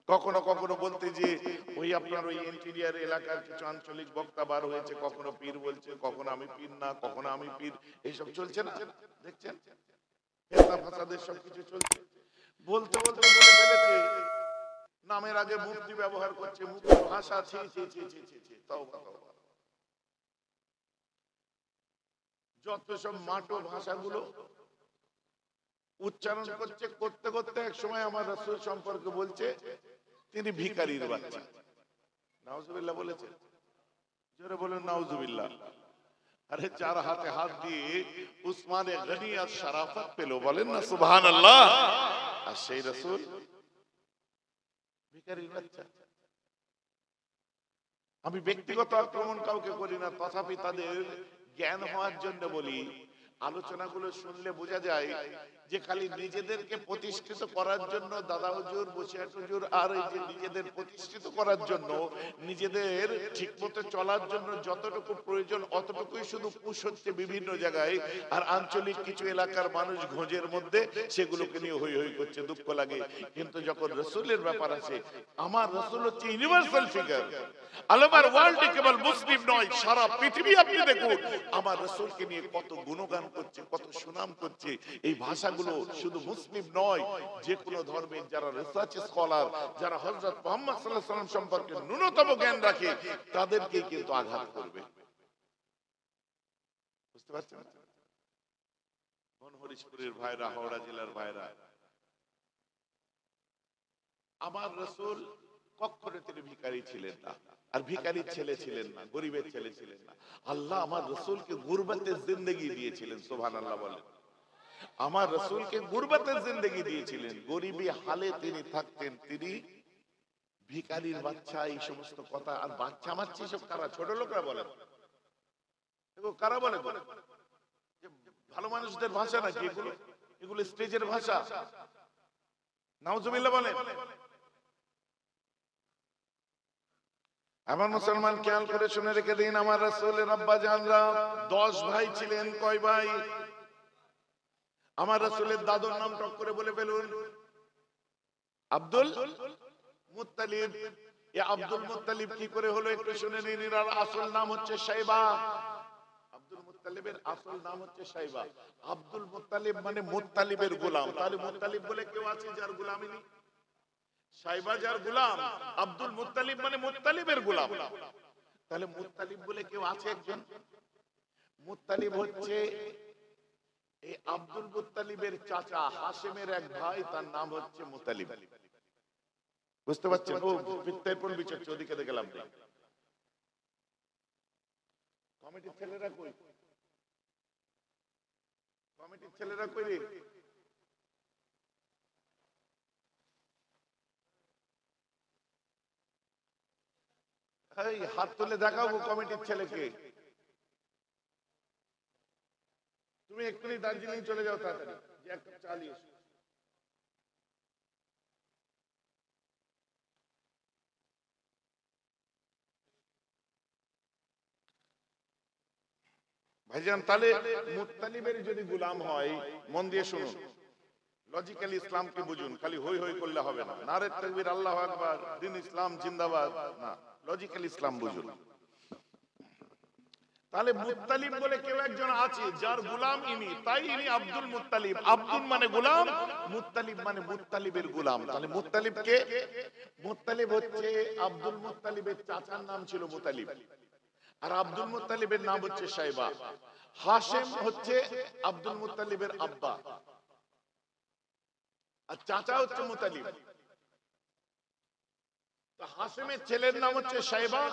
কখনো কখনো বলতে যে ওই আপনার ওই ইন্টেরিয়ার এলাকার কিছু আঞ্চলিক বক্তা বার হয়েছে, কখনো পীর বলছে, কখনো আমি পীর না, কখনো আমি পীর, এইসব চলছে না, দেখছেন ফেতনা ফাসাদের সবকিছু চলছে। বলতে বলতে বলে ফেলেছে নামের আগে মুফতি ব্যবহার করছে, মুফতির ভাষা ছি ছি ছি ছি ছি ছি, তওবা তওবা। যত সব মাটো ভাষাগুলো উচ্চারণ করছে, করতে করতে এক সময় আমার রাসূল সম্পর্কে বলছে তিনি ভিখারির বাচ্চা। নাউজুবিল্লাহ বলেছে, জোরে বলেন নাউজুবিল্লাহ। আরে যার হাতে হাত দিয়ে উসমানে গনি আর শরাফত পেল, বলেন না সুবহানাল্লাহ। আর সেই রাসূল ভিখারির বাচ্চা। আমি ব্যক্তিগত আক্রমণ কাউকে করি না, তথাপি তাদের জ্ঞান হওয়ার জন্য বলি। আলোচনাগুলো শুনলে বোঝা যায় যে খালি নিজেদেরকে প্রতিষ্ঠিত করার জন্য দাদা হুজুর, বসিরহাট হুজুর, আর এই যে নিজেদের প্রতিষ্ঠিত করার জন্য, নিজেদের ঠিকমতো চলার জন্য যতটুকু প্রয়োজন অতটুকুই শুধু পুশ হচ্ছে বিভিন্ন জায়গায়। আর আঞ্চলিক কিছু এলাকার মানুষ ঘোঁজের মধ্যে সেগুলোকে নিয়ে হই হই করছে, দুঃখ লাগে। কিন্তু যখন রাসূলের ব্যাপার আছে, আমার রাসূল হচ্ছে ইউনিভার্সাল ফিগার। আলমার ওয়ার্ল্ডে কেবল মুসলিম নয়, সারা পৃথিবী আপনি দেখুন আমার রাসূলকে নিয়ে কত গুণগান করছে, কত সুনাম করছে। এই ভাষাগুলো শুধু মুসলিম নয়, যে কোনো ধর্মের যারা রিসার্চ স্কলার, যারা হযরত মুহাম্মদ সাল্লাল্লাহু আলাইহি ওয়াসাল্লাম সম্পর্কে ন্যূনতম জ্ঞান রাখে, তাদেরকেই কিন্তু আঘাত করবে। বুঝতে পারছেন? হরিশপুরের ভাইরা, হাওড়া জেলার ভাইরা, আমার রাসূল কখনো তিনি ভিখারি ছিলেন না, আর ভিখারির ছেলে ছিলেন না, গরিবের ছেলে ছিলেন না। আল্লাহ আমার রাসূলকে গুরবাতের জিন্দেগি দিয়েছিলেন, সুবহানাল্লাহ বলেন। আমার রাসূলকে গুরবাতের জিন্দেগি দিয়েছিলেন, গরিবী হালে তিনি থাকতেন, তিনি ভিখারির বাচ্চা, এই সমস্ত কথা। আর বাচ্চা মাচ্চা সব কারা? ছোট লোকরা বলে, কারা বলে? ভালো মানুষদের ভাষা নাকি এগুলো? এগুলো স্টেজের ভাষা। নাউজুবিল্লাহ বলেন। আমার মুসলমান খেয়াল করে শুনে রেখে দিন, আমার রাসূলের আব্বা জানরা 10 ভাই ছিলেন। কয় ভাই? আমার রাসূলের দাদুর নাম টক করে বলে ফেলুন, আব্দুল মুত্তালিব। এই আব্দুল মুত্তালিব কি করে হলো একটু শুনে নিন। এর আসল নাম হচ্ছে শাইবা। আব্দুল মুত্তালিবের আসল নাম হচ্ছে শাইবা। আব্দুল মুত্তালিব মানে মুত্তালিবের গোলাম। তাহলে মুত্তালিব বলে কেউ আছে যার গোলামি নেই? শাইবা যার গোলাম, আব্দুল মুত্তালিব মানে মুত্তালিবের গোলাম। তাহলে মুত্তালিব বলে কেউ আছে একজন? মুত্তালিব হচ্ছে এই আব্দুল মুত্তালিবের চাচা হাশেমের এক ভাই, তার নাম হচ্ছে মুত্তালিব। বুঝতে পারছেন? ও পিত্তাইপুর বিচার ওদিকে গেলাম। কমিটির ছেলেরা কই? কমিটির ছেলেরা কই রে? এই হাত তুলে দেখাবো কমিটির ছেলেকে। তুমি এক্ষুনি দার্জিলিং চলে যাও, তাড়াতাড়ি যে এক কাপ চা নিয়ে এসো। ভাইজান, তাহলে মুত্তালিবের যদি গোলাম হয়, মন দিয়ে শুনুন, লজিক্যালি ইসলামকে বুঝুন, খালি হই হই করলে হবে না। নারে তাকবীর, আল্লাহু আকবার, দিন ইসলাম জিন্দাবাদ, না, লজিক্যালি ইসলাম বুঝুন। তাহলে মুত্তালিব বলে কেউ একজন আছে যার গোলাম ইনি, তাই ইনি আব্দুল মুত্তালিব। আব্দুল মানে গোলাম, মুত্তালিব মানে মুত্তালিবের গোলাম। তাহলে মুত্তালিব কে? মুত্তালিব হচ্ছে আব্দুল মুত্তালিবের চাচার নাম ছিল মুত্তালিব, আর আব্দুল মুত্তালিবের নাম হচ্ছে শাইবা। হাশেম হচ্ছে আব্দুল মুত্তালিবের আব্বা, আর চাচা হচ্ছে মুত্তালিব। তো হাশেমের ছেলের নাম হচ্ছে শাইবা।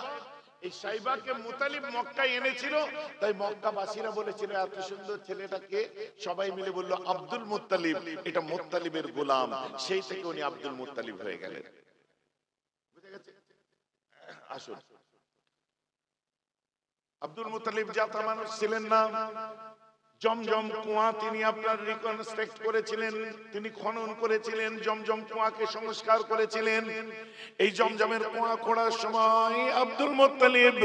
এই শাইবাকে মুত্তালিব মক্কায় এনেছিল, তাই মক্কাবাসীরা বলেছিল এত সুন্দর ছেলেটাকে, সবাই মিলে বলল আব্দুল মুত্তালিব, এটা মুত্তালিবের গোলাম। সেই থেকে উনি আব্দুল মুত্তালিব হয়ে গেলেন। বুঝে গেছে? আসুন, আব্দুল মুত্তালিব জাতা মানুষ ছিলেন না। জমজম কুয়া তিনি আপনার রিকনস্ট্রাক্ট করেছিলেন, তিনি খনন করেছিলেন, জমজম কুয়াকে সংস্কার করেছিলেন। এই জমজমের কুয়া খোঁড়ার সময় আব্দুল মুত্তালিব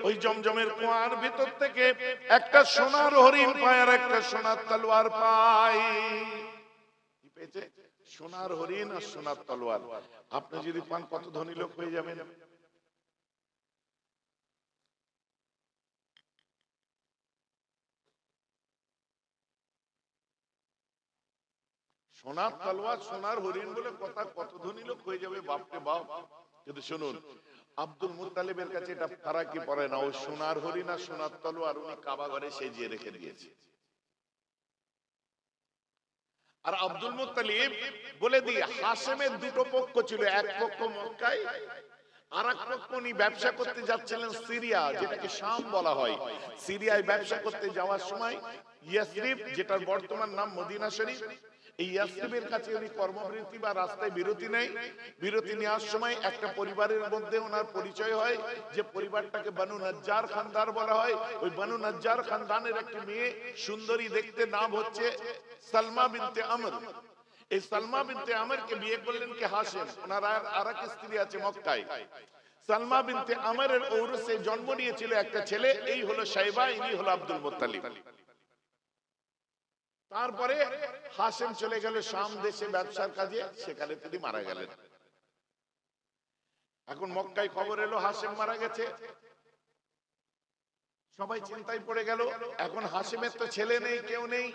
ওই জমজমের কুয়ার ভিতর থেকে একটা সোনার হরিণ পায় আর একটা সোনার তলোয়ার পায়। কি পেয়েছে? সোনার হরিণ আর সোনার তলোয়ার। আপনি যদি পান কত ধনী লোক হয়ে যাবেন। সোনার তলোয়ার সোনার হরিণ বলে কথা, কত ধনী লোক হয়ে যাবে, বাপরে বাপ। কিন্তু শুনুন, আব্দুল মুত্তালিবের কাছে এটা ফারাকি পড়ে না। ও সোনার হরিণ আর সোনার তলোয়ার উনি কাবা ঘরে সেজিয়ে রেখে দিয়েছে। আর আব্দুল মুত্তালিব বলে দিয়ে, হাশেমের দুটো পক্ষ ছিল, এক পক্ষ মক্কায়, আর এক পক্ষ উনি ব্যবসা করতে যাচ্ছিলেন সিরিয়া, যেটাকে শাম বলা হয়। সিরিয়ায় ব্যবসা করতে যাওয়ার সময় ইয়াসরিব, যেটার বর্তমান নাম মদিনা শরীফ, এই ইয়াসরিবের কাছে উনি কর্মবিরতি বা রাস্তায় বিরতি নেই। বিরতি নেওয়ার সময় একটা পরিবারের মধ্যে ওনার পরিচয় হয়, যে পরিবারটাকে বানু নাজ্জার খানদার বলা হয়। ওই বানু নাজ্জার খানদানের একটি মেয়ে, সুন্দরী দেখতে, নাম হচ্ছে সালমা বিনতে আমর। এই সালমা বিনতে আমরকে বিয়ে করলেন কে? হাশেম। ওনার আর এক স্ত্রী আছে মক্কায়। সালমা বিনতে আমরের ঔরসে জন্ম নিয়েছিল একটা ছেলে, এই হলো শাইবা, ইনি হলো আব্দুল মুত্তালিব। তারপরে হাশেম চলে গেল শাম দেশে ব্যবসার কাজে, সেখানে তিনি মারা গেলেন। এখন মক্কায় খবর এলো হাশেম মারা গেছে, সবাই চিন্তায় পড়ে গেল। এখন হাশেমের তো ছেলে নেই, কেউ নেই।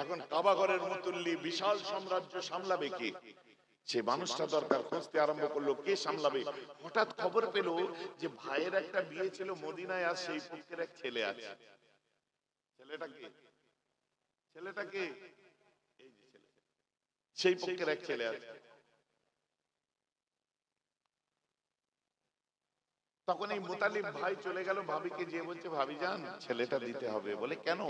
এখন কাবা ঘরের মুতুল্লি বিশাল সাম্রাজ্য সামলাবে কে? সে মানুষটা দরকার, খুঁজতে আরম্ভ করলো কে সামলাবে। হঠাৎ খবর পেল যে ভাইয়ের একটা বিয়ে ছিল মদিনায়, আর সেই পক্ষের এক ছেলে আছে। ছেলেটাকে ছেলেটাকে এই যে ছেলে, সেই পক্ষের এক ছেলে আছে। তখন এই মুতালিব ভাই চলে গেল ভাবিকে, যে বলছে ভাবি যান ছেলেটা দিতে হবে। বলে কেন?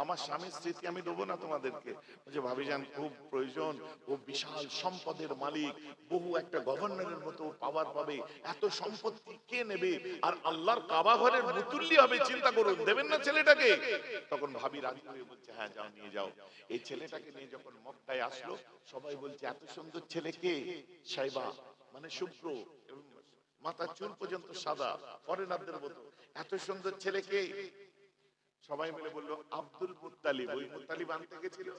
আমার স্বামীর স্মৃতি আমি দেবো না তোমাদেরকে? বলছে ভাবি যান খুব প্রয়োজন, ও বিশাল সম্পদের মালিক, বহু একটা গভর্নরের মতো পাওয়ার পাবে, এত সম্পত্তি কে নেবে? আর আল্লাহর কাবা ঘরের মুতুল্লি হবে, চিন্তা করুন, দেবেন না ছেলেটাকে? তখন ভাবি রাজি হয়ে বলছে হ্যাঁ যাও, নিয়ে যাও। এই ছেলেটাকে নিয়ে যখন মক্কায় আসলো, সবাই বলছে এত সুন্দর ছেলে কে? শাইবা মানে শুভ্র, মাথার চুল পর্যন্ত সাদা, ফরেনারদের মতো, এত সুন্দর ছেলেকে। সবাই মিলে বললো আব্দুল মুত্তালিব। ওই মুত্তালিব আনতে গেছিল,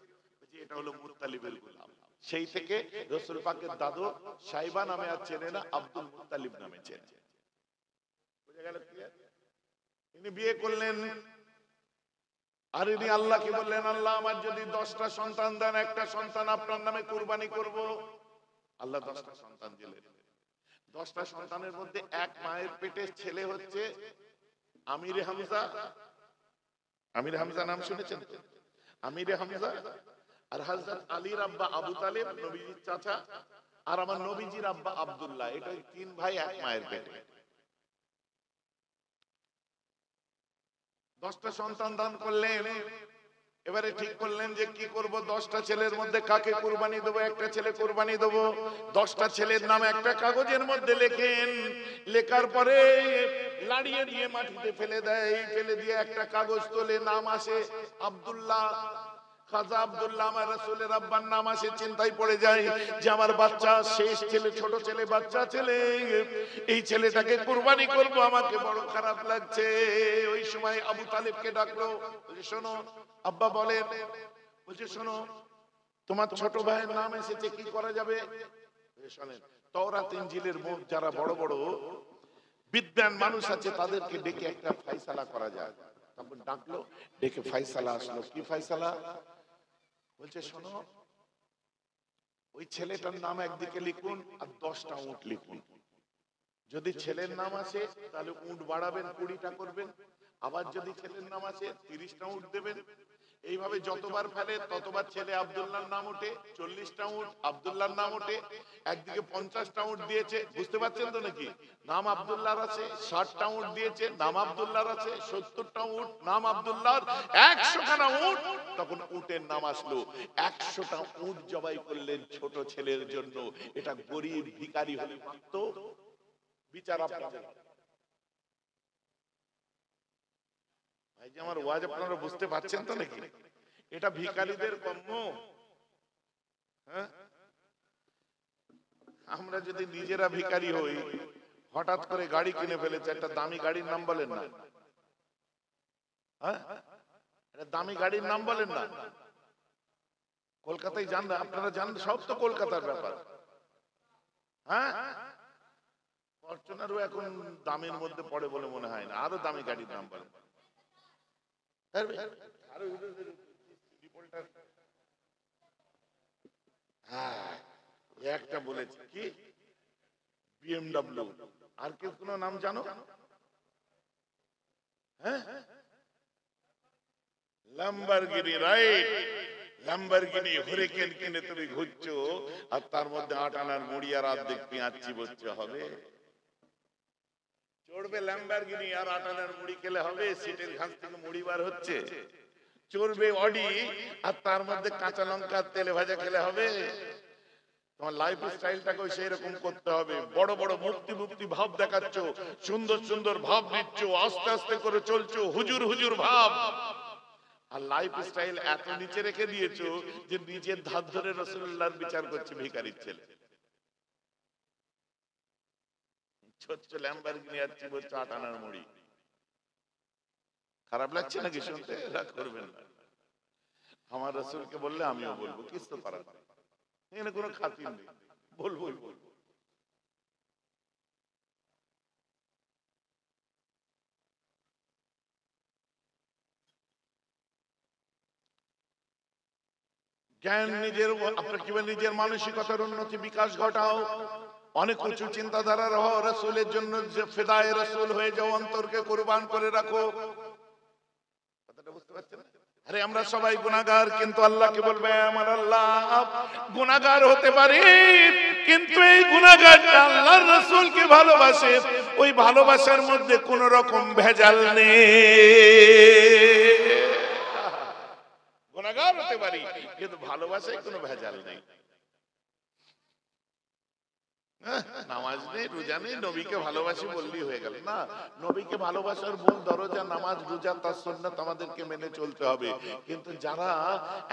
এটা হলো মুত্তালিবের গোলাম। সেই থেকে রাসূল পাকের দাদু শাইবা নামে আর চেনে না, আব্দুল মুত্তালিব নামে চেনে। বুঝা গেল? ইনি বিয়ে করলেন, আর ইনি আল্লাহকে বললেন আল্লাহ আমার যদি 10টা সন্তান দেন, একটা সন্তান আপনার নামে কুরবানি করব। আল্লাহ 10টা সন্তান দিলেন। 10টা সন্তানের মধ্যে এক মায়ের পেটে ছেলে হচ্ছে আমিরে হামজা। আমিরে হামজা নাম শুনেছেন তো? আমিরে হামজা আর হযরত আলীর আব্বা আবু তালেব, নবীজির চাচা, আর আমার নবীজির আব্বা আব্দুল্লাহ। এটা 3 ভাই এক মায়ের পেটে। 10টা সন্তান দান করলেন। এবারে ঠিক করলেন যে কি করব, 10টা ছেলের মধ্যে কাকে কুরবানি দেবো? একটা ছেলে কুরবানি দেবো। 10টা ছেলের নাম একটা কাগজের মধ্যে লেখেন। লেখার পরে লাড়িয়ে দিয়ে মাটিতে ফেলে দেয়। ফেলে দিয়ে একটা কাগজ তোলে, নাম আসে আব্দুল্লাহ। খাজা আব্দুল্লাহ আমার রাসূলের আব্বার নাম আসে। চিন্তায় পড়ে যায় যে আমার বাচ্চা, শেষ ছেলে, ছোট ছেলে, বাচ্চা ছেলে, এই ছেলেটাকে কুরবানি করব, আমাকে বড় খারাপ লাগছে। ওই সময় আবু তালেবকে ডাকলো, বলছে শোনো আব্বা বলেন। বলছে শোনো তোমার ছোট ভাইয়ের নাম এসেছে, কি করা যাবে? শোনেন, তাওরাত ইনজিলের মুখ যারা বড় বড় বিদ্বান মানুষ আছে, তাদেরকে ডেকে একটা ফয়সালা করা যায়। তখন ডাকলো, ডেকে ফয়সালা আসলো। কি ফয়সালা? বলছে শোনো, ওই ছেলেটার নাম একদিকে লিখুন আর 10টা উট লিখুন। যদি ছেলের নাম আসে তাহলে উট বাড়াবেন, 20টা করবেন। আবার যদি ছেলের নাম আসে 30টা উট দেবেন। এইভাবে যতবার ফেলে ততবার ছেলে আব্দুল্লাহর নাম ওঠে। 40টা উট আব্দুল্লাহর নাম ওঠে। একদিকে 50টা উট দিয়েছে, বুঝতে পারছেন তো নাকি? নাম আব্দুল্লাহর আছে। 60টা উট দিয়েছে, নাম আব্দুল্লাহর আছে। 70টা উট নাম আব্দুল্লাহর। 100খানা উট। তখন উটের নাম আসলো। 100টা উট জবাই করলেন ছোট ছেলের জন্য। এটা গরিব ভিখারি হলে পারত? বিচার আপনাদের। ভাই যে আমার ওয়াজ আপনারা বুঝতে পারছেন তো নাকি? এটা ভিখারিদের কর্ম। হ্যাঁ, আমরা যদি নিজেরা ভিখারি হই, হঠাৎ করে গাড়ি কিনে ফেলেছে, একটা দামি গাড়ির নাম বলেন না? হ্যাঁ, দামি গাড়ির নাম বলেন না? কলকাতায় যান না আপনারা, যান সব তো কলকাতার ব্যাপার। হ্যাঁ, ফরচুনারও এখন দামের মধ্যে পড়ে বলে মনে হয় না, আরো দামি গাড়ির দাম বলে। আরো রিপোর্টার হ্যাঁ একটা বলেছে কি বিএমডব্লিউ, আর কেউ কোনো নাম জানো? হ্যাঁ, ল্যাম্বরগিনি, রাইট, ল্যাম্বরগিনি হুরিকেন কিনে তুমি ঘুরছো, আর তার মধ্যে 8 আনার মুড়ি আর অর্ধেক পেঁয়াজ চিবোচ্ছ, হবে? চড়বে ল্যাম্বরগিনি আর 8 আনার মুড়ি খেলে হবে? সিটের ঘাস থেকে মুড়ি বার হচ্ছে। চড়বে অডি আর তার মধ্যে কাঁচা লঙ্কা তেলে ভাজা খেলে হবে? তোমার লাইফ স্টাইলটাকে সেই রকম করতে হবে। বড় বড় মুক্তি মুক্তি ভাব দেখাচ্ছ, সুন্দর সুন্দর ভাব নিচ্ছ, আস্তে আস্তে করে চলছো, হুজুর হুজুর ভাব, আর লাইফ স্টাইল এত নিচে রেখে দিয়েছো যে নিজের ধার ধরে রাসূলুল্লাহর বিচার করছে ভিখারির ছেলে। ছোট্ট ল্যাম্বরগিনি আর চিবোচ্ছ 8 আনার মুড়ি। খারাপ লাগছে নাকি শুনতে? রাগ করবেন না, আমার রাসূলকে বললে আমিও বলবো, কিছু তো করার নেই, এখানে কোনো খাতির নেই, বলবোই বলবো। জ্ঞান নিজের, আপনার কিভাবে নিজের মানসিকতার উন্নতি বিকাশ ঘটাও, অনেক উঁচু চিন্তাধারার হও, রাসূলের জন্য যে ফিদায়ে রাসূল হয়ে যাও, অন্তরকে কুরবান করে রাখো। কথাটা বুঝতে পারছেন? আরে আমরা সবাই গুনাহগার, কিন্তু আল্লাহকে বলবে আমার আল্লাহ গুনাহগার হতে পারি, কিন্তু এই গুনাহগারটা আল্লাহর রাসূলকে ভালোবাসে, ওই ভালোবাসার মধ্যে কোন রকম ভেজাল নেই। গুনাহগার হতে পারি কিন্তু ভালোবাসায় কোনো ভেজাল নেই। নামাজ নেই, রোজা নেই, নবীকে ভালোবাসি বললেই হয়ে গেল না। নবীকে ভালোবাসার মূল দরজা নামাজ, রোজা, তার সুন্নাত আমাদেরকে মেনে চলতে হবে। কিন্তু যারা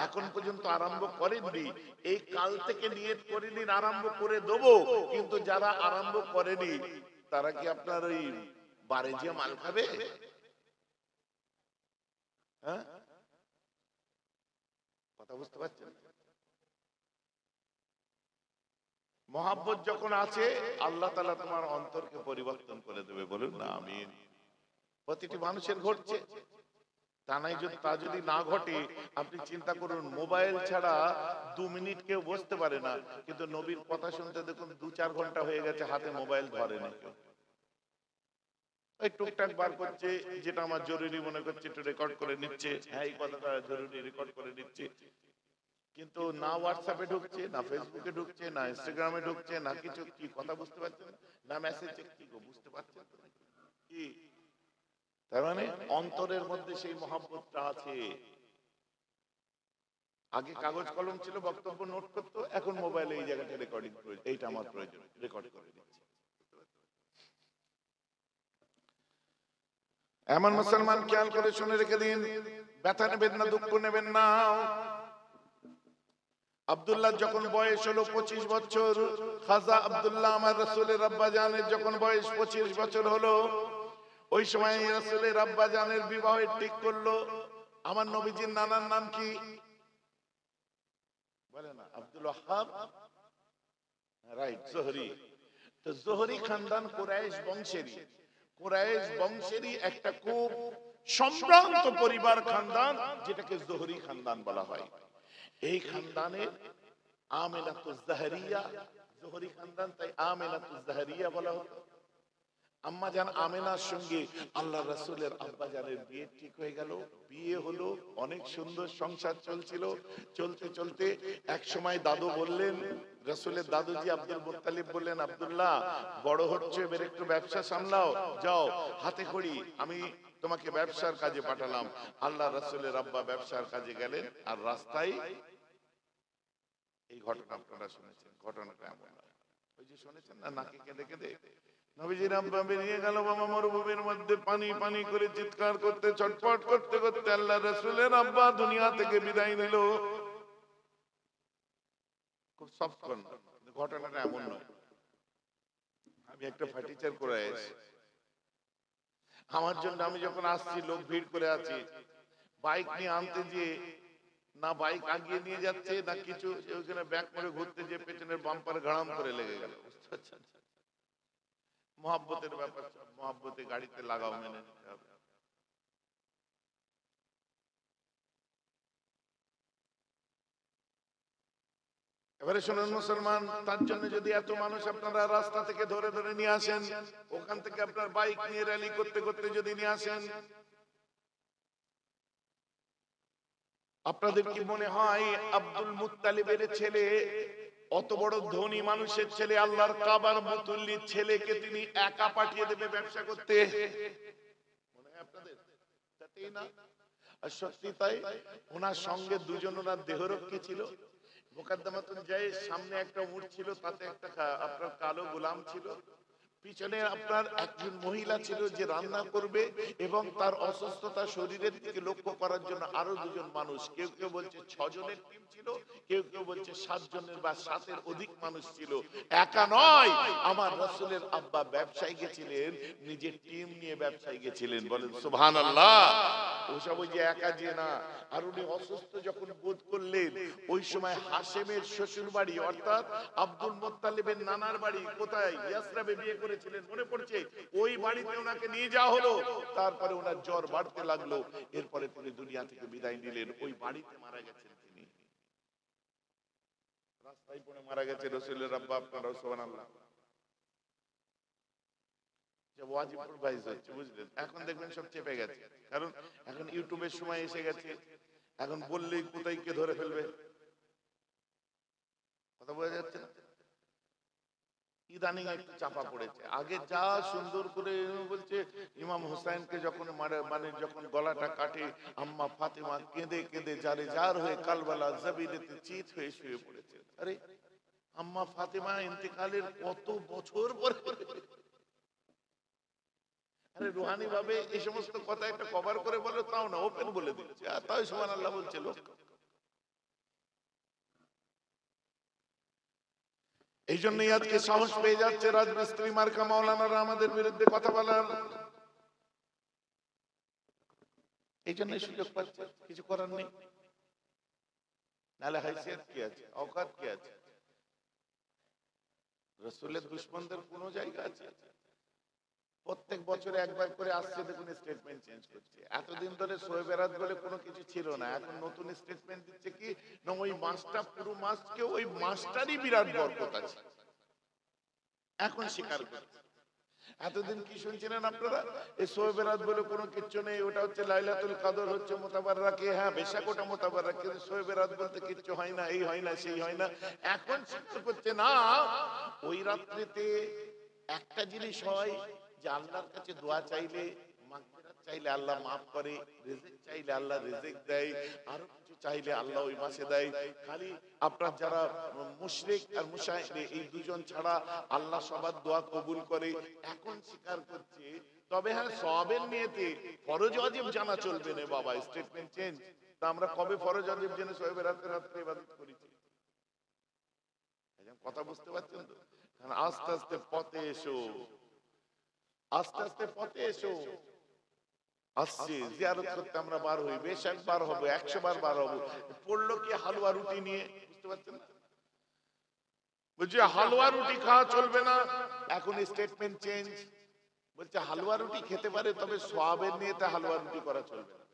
এখন পর্যন্ত আরম্ভ করেননি, এই কাল থেকে নিয়ত করে নিন আরম্ভ করে দেবো, কিন্তু যারা আরম্ভ করেনি তারা কি আপনার ওই বারে যে মাল খাবে? হ্যাঁ, কথা বুঝতে পারছেন? মহাব্বত যখন আছে, আল্লাহ তাআলা তোমার অন্তরকে পরিবর্তন করে দেবে, বলুন না আমিন। প্রতিটি মানুষের ঘটছে, তা নাই যদি, তা যদি না ঘটে আপনি চিন্তা করুন, মোবাইল ছাড়া 2 মিনিট কেউ বসতে পারে না, কিন্তু নবীর কথা শুনতে দেখুন 2-4 ঘন্টা হয়ে গেছে হাতে মোবাইল ধরে না কেউ। ওই টুকটাক বার করছে, যেটা আমার জরুরি মনে করছে একটু রেকর্ড করে নিচ্ছে, হ্যাঁ এই কথাটা জরুরি, রেকর্ড করে নিচ্ছে। কিন্তু না হোয়াটসঅ্যাপে ঢুকছে, না ফেসবুকে ঢুকছে, না ইনস্টাগ্রামে ঢুকছে, না কিছু। কি কথা বুঝতে পারছেন? না মেসেজ কি গো, বুঝতে পারছেন তো নাকি? কি তার মানে অন্তরের মধ্যে সেই মহব্বতটা আছে। আগে কাগজ কলম ছিল, বক্তব্য নোট করতো, এখন মোবাইলে এই জায়গাটা রেকর্ডিং করে, এইটা আমার প্রয়োজন, রেকর্ড করে দিচ্ছে। এমন মুসলমান খেয়াল করে শুনে রেখে দিন, ব্যথা নেবেন না, দুঃখ নেবেন না। আব্দুল্লাহ যখন বয়স হলো 25 বছর, খাজা আব্দুল্লাহ আমার রাসূলের আব্বা জানের যখন বয়স 25 বছর হলো, ওই সময় রাসূলের আব্বা জানের বিবাহের ঠিক করলো। আমার নবীজির নানার নাম কি বলে না? আব্দুল ওয়াহাব, রাইট, জোহরি। তো জোহরি খানদান কুরাইশ বংশেরই, কুরাইশ বংশেরই একটা খুব সম্ভ্রান্ত পরিবার খানদান, যেটাকে জোহরি খানদান বলা হয়। এই খানদানের আমিনাতুজ জাহরিয়া, জোহরি খানদান, তাই আমিনাতুজ জাহরিয়া বলা হতো। আম্মা জান আমিনার সঙ্গে আল্লাহ রাসূলের আব্বা জানের বিয়ে ঠিক হয়ে গেল। বিয়ে হলো, অনেক সুন্দর সংসার চলছিল। চলতে চলতে এক সময় দাদু বললেন, রাসূলের দাদুজি আব্দুল মুত্তালিব বললেন, আব্দুল্লাহ বড় হচ্ছে, এবার একটু ব্যবসা সামলাও, যাও হাতে খড়ি, আমি তোমাকে ব্যবসার কাজে পাঠালাম। আল্লাহ রাসূলের আব্বা ব্যবসার কাজে গেলেন, আর রাস্তায় এই ঘটনা আপনারা শুনেছেন। ঘটনাটা এমন, ওই যে শুনেছেন না, নাকি কেঁদে কেঁদে নবীজির আব্বা বেরিয়ে গেল বাবা মরুভূমির মধ্যে, পানি পানি করে চিৎকার করতে, ছটফট করতে করতে আল্লাহ রাসূলের আব্বা দুনিয়া থেকে বিদায় নিল। খুব সফট ঘটনাটা এমন নয়। আমি একটা ফার্নিচার করে আসি, আমার জন্য আমি যখন আসছি লোক ভিড় করে আছে, বাইক নিয়ে আনতে গিয়ে না বাইক আগিয়ে নিয়ে যাচ্ছে না কিছু, ওইখানে ব্যাক করে ঘুরতে যে পেছনের বাম্পার ঘাড়াম করে লেগে গেল। মহাব্বতের ব্যাপার, মহাব্বতে গাড়িতে লাগাও, মেনে নিতে হবে। এবারে শুনুন মুসলমান, তার জন্য যদি এত মানুষ আপনারা রাস্তা থেকে ধরে ধরে নিয়ে আসেন, ওখান থেকে আপনার বাইক নিয়ে র্যালি করতে করতে যদি নিয়ে আসেন, আপনাদের কি মনে হয় আব্দুল মুত্তালিবের ছেলে, অত বড় ধনী মানুষের ছেলে, আল্লাহর কাবার মুতুল্লির ছেলেকে তিনি একা পাঠিয়ে দেবে ব্যবসা করতে? মনে হয় আপনাদের? তাতেই না। আর সত্যি তাই, ওনার সঙ্গে দুজন ওনার দেহরক্ষী ছিল। মুকাদ্দামাতুল জায়েশ, সামনে একটা উট ছিল, তাতে একটা আপনার কালো গোলাম ছিল, পিছনে আপনার একজন মহিলা ছিল যে রান্না করবে, এবং তার অসুস্থতা শরীরের দিকে লক্ষ্য করার জন্য আরো দুজন মানুষ, কেউ কেউ বলছে 6 জনের টিম ছিল, কেউ কেউ বলছে 7 জনের বা 7-এর অধিক মানুষ ছিল। একা নয়, আমার রাসূলের আব্বা ব্যবসায়ী গেছিলেন, নিজের টিম নিয়ে ব্যবসায়ী গেছিলেন। বলেন সুবহানাল্লাহ। ওসব ওই যে একা যে না। আর উনি অসুস্থ যখন বোধ করলেন, ওই সময় হাশেমের শ্বশুর বাড়ি অর্থাৎ আব্দুল মুত্তালিবের নানার বাড়ি কোথায়, ইয়াসরাবে বিয়ে করেছিলেন, মনে পড়ছে? ওই বাড়িতে ওনাকে নিয়ে যাওয়া হলো। তারপরে ওনার জ্বর বাড়তে লাগলো, এরপরে তিনি দুনিয়া থেকে বিদায় নিলেন। ওই বাড়িতে মারা গেছেন তিনি, রাস্তায় পড়ে মারা গেছে রাসূলের আব্বা। আপনারা সুবহানাল্লাহ। যে ওয়াজিবুল ভাইজ হচ্ছে, বুঝলেন? এখন দেখবেন সব চেপে গেছে, কারণ এখন ইউটিউবের সময় এসে গেছে, এখন বললেই কোথায় কে ধরে ফেলবে। কথা বোঝা যাচ্ছে না? ইদানিং একটু চাপা পড়েছে। আগে যা সুন্দর করে বলছে, ইমাম হুসাইনকে যখন মারে, মানে যখন গলাটা কাটে, আম্মা ফাতেমা কেঁদে কেঁদে জারে জার হয়ে কালবালা জবিনেতে চিত হয়ে শুয়ে পড়েছে। আরে আম্মা ফাতেমা ইন্তেকালের কত বছর পরে। আরে রুহানি ভাবে এই সমস্ত কথা একটা কভার করে বলে, তাও না, ওপেন বলে দিচ্ছে, আর তাই সুবহানাল্লাহ বলছে লোক। এই জন্যই আজকে সাহস পেয়ে যাচ্ছে রাজমিস্ত্রি মার্কা মাওলানারা আমাদের বিরুদ্ধে কথা বলার। এই জন্যই সুযোগ পাচ্ছে, কিছু করার নেই। নাহলে হাইসিয়ত কি আছে, অকাত কি আছে? রাসূলের দুশমনদের কোন জায়গা আছে? প্রত্যেক বছরে একবার করে আসছে, দেখুন স্টেটমেন্ট চেঞ্জ করছে। এতদিন ধরে শোয়েব এরাত বলে কোনো কিছু ছিল না, এখন নতুন স্টেটমেন্ট দিচ্ছে কি না, ওই মাসটা পুরো মাসকে, ওই মাসটারই বিরাট বরকত আছে, এখন স্বীকার করছে। এতদিন কি শুনছিলেন আপনারা? এই শোয়েব এরাত বলে কোনো কিচ্ছু নেই, ওটা হচ্ছে লাইলাতুল কদর, হচ্ছে মুতাবাররাকে, হ্যাঁ বেশক ওটা মুতাবাররাক, কিন্তু শোয়েব এরাত বলতে কিচ্ছু হয় না, এই হয় না, সেই হয় না। এখন স্বীকার করছে না, ওই রাত্রিতে একটা জিনিস হয় যে আল্লাহর কাছে দোয়া চাইলে, মাগফিরাত চাইলে আল্লাহ মাফ করে, রিজিক চাইলে আল্লাহ রিজিক দেয়, আর কিছু চাইলে আল্লাহ ওই মাসে দেয়। খালি আপনার যারা মুশরিক আর মুশাহিদ, এই দুজন ছাড়া আল্লাহ সবার দোয়া কবুল করে। এখন স্বীকার করছে, তবে হ্যাঁ সওয়াবের নিয়তে ফরজ ওয়াজিব জানা চলবে না বাবা, স্টেটমেন্ট চেঞ্জ। তা আমরা কবে ফরজ ওয়াজিব জেনে শোয়েব রাতে রাতে ইবাদত করেছি? কথা বুঝতে পারছেন তো? আস্তে আস্তে পথে এসো, আস্তে আস্তে পথে এসো। আসছে জিয়ারত করতে আমরা বার হই, বেশক বার হবো, 100 বার বার হবো। পড়লো কি হালুয়া রুটি নিয়ে, বুঝতে পারছেন না? বলছে হালুয়া রুটি খাওয়া চলবে না, এখন স্টেটমেন্ট চেঞ্জ, বলছে হালুয়া রুটি খেতে পারে, তবে সওয়াবের নিয়তে হালুয়া রুটি করা চলবে না।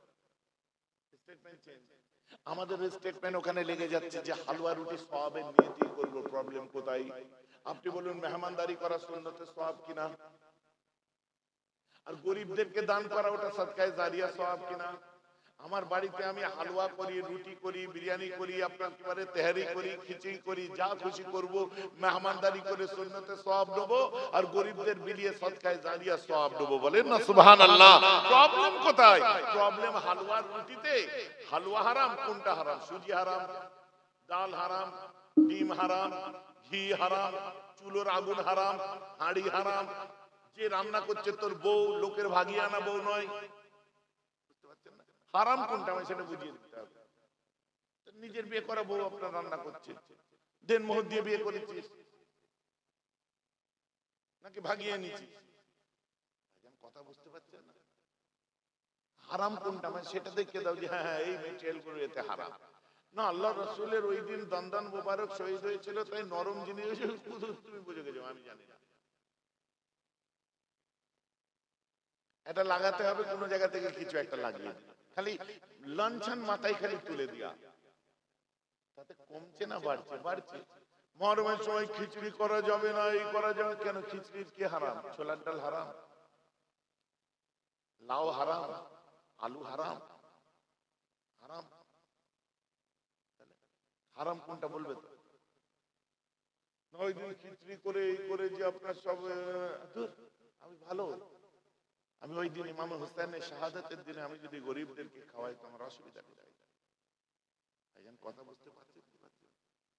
Statement change. আমাদের স্টেটমেন্ট ওখানে লেগে যাচ্ছে যে হালুয়া রুটি সওয়াবের নিয়তেই করব। প্রবলেম কোথায়? আপনি বলুন মেহমানদারি করা সুন্নতে সওয়াব কিনা? আর গরিবদেরকে দান করা ওটা সাদকায়ে জারিয়া সওয়াব কিনা? আমার বাড়িতে আমি হালুয়া করি, রুটি করি, বিরিয়ানি করি, আপনার কি বলে তেহারি করি, খিচুড়ি করি, যা খুশি করব, মেহমানদারি করে সুন্নতে সওয়াব দেব, আর গরিবদের বিলিয়ে সাদকায়ে জারিয়া সওয়াব দেব। বলেন না সুবহানাল্লাহ। প্রবলেম কোথায়? প্রবলেম হালুয়ার রুটিতে। হালুয়া হারাম, কোনটা হারাম? সুজি হারাম, ডাল হারাম, ডিম হারাম, ঘি হারাম, চুলোর আগুন হারাম, হাঁড়ি হারাম, যে রান্না করছে তোর বউ, লোকের ভাগিয়ে আনা বউ নয়। বুঝতে পারছেন না? হারাম কোনটা আমি সেটা বুঝিয়ে দিতে হবে। নিজের বিয়ে করা বউ আপনার রান্না করছে, দেন মোহর দিয়ে বিয়ে করেছিস নাকি ভাগিয়ে নিছিস? কথা বুঝতে পারছেন না? হারাম কোনটা আমি সেটা দেখে দাও যে হ্যাঁ হ্যাঁ এই মেটেরিয়াল গুলো এতে হারাম। না, আল্লাহ রাসূলের ওই দিন দান্দান মোবারক শহীদ হয়েছিল, তাই নরম জিনিস তুমি বুঝে গেছো, আমি জানি না। এটা লাগাতে হবে কোন জায়গা থেকে কিছু একটা লাগিয়ে, খালি লাঞ্ছন মাথায় খালি তুলে দিয়া, তাতে কমছে না বাড়ছে? বাড়ছে। মহরমের সময় খিচুড়ি করা যাবে না, এই করা যাবে কেন? খিচুড়ির কি হারাম? ছোলার ডাল হারাম, লাউ হারাম, আলু হারাম? হারাম হারাম কোনটা বলবে তো? ওই দিন খিচুড়ি করে এই করে যে আপনার সব ধুর, আমি ভালো, আমি ওই দিন ইমাম হোসেনের শাহাদাতের দিনে আমি যদি গরিবদেরকে খাওয়াই তো আমার অসুবিধা কোথায়? কথা বুঝতে পারছেন?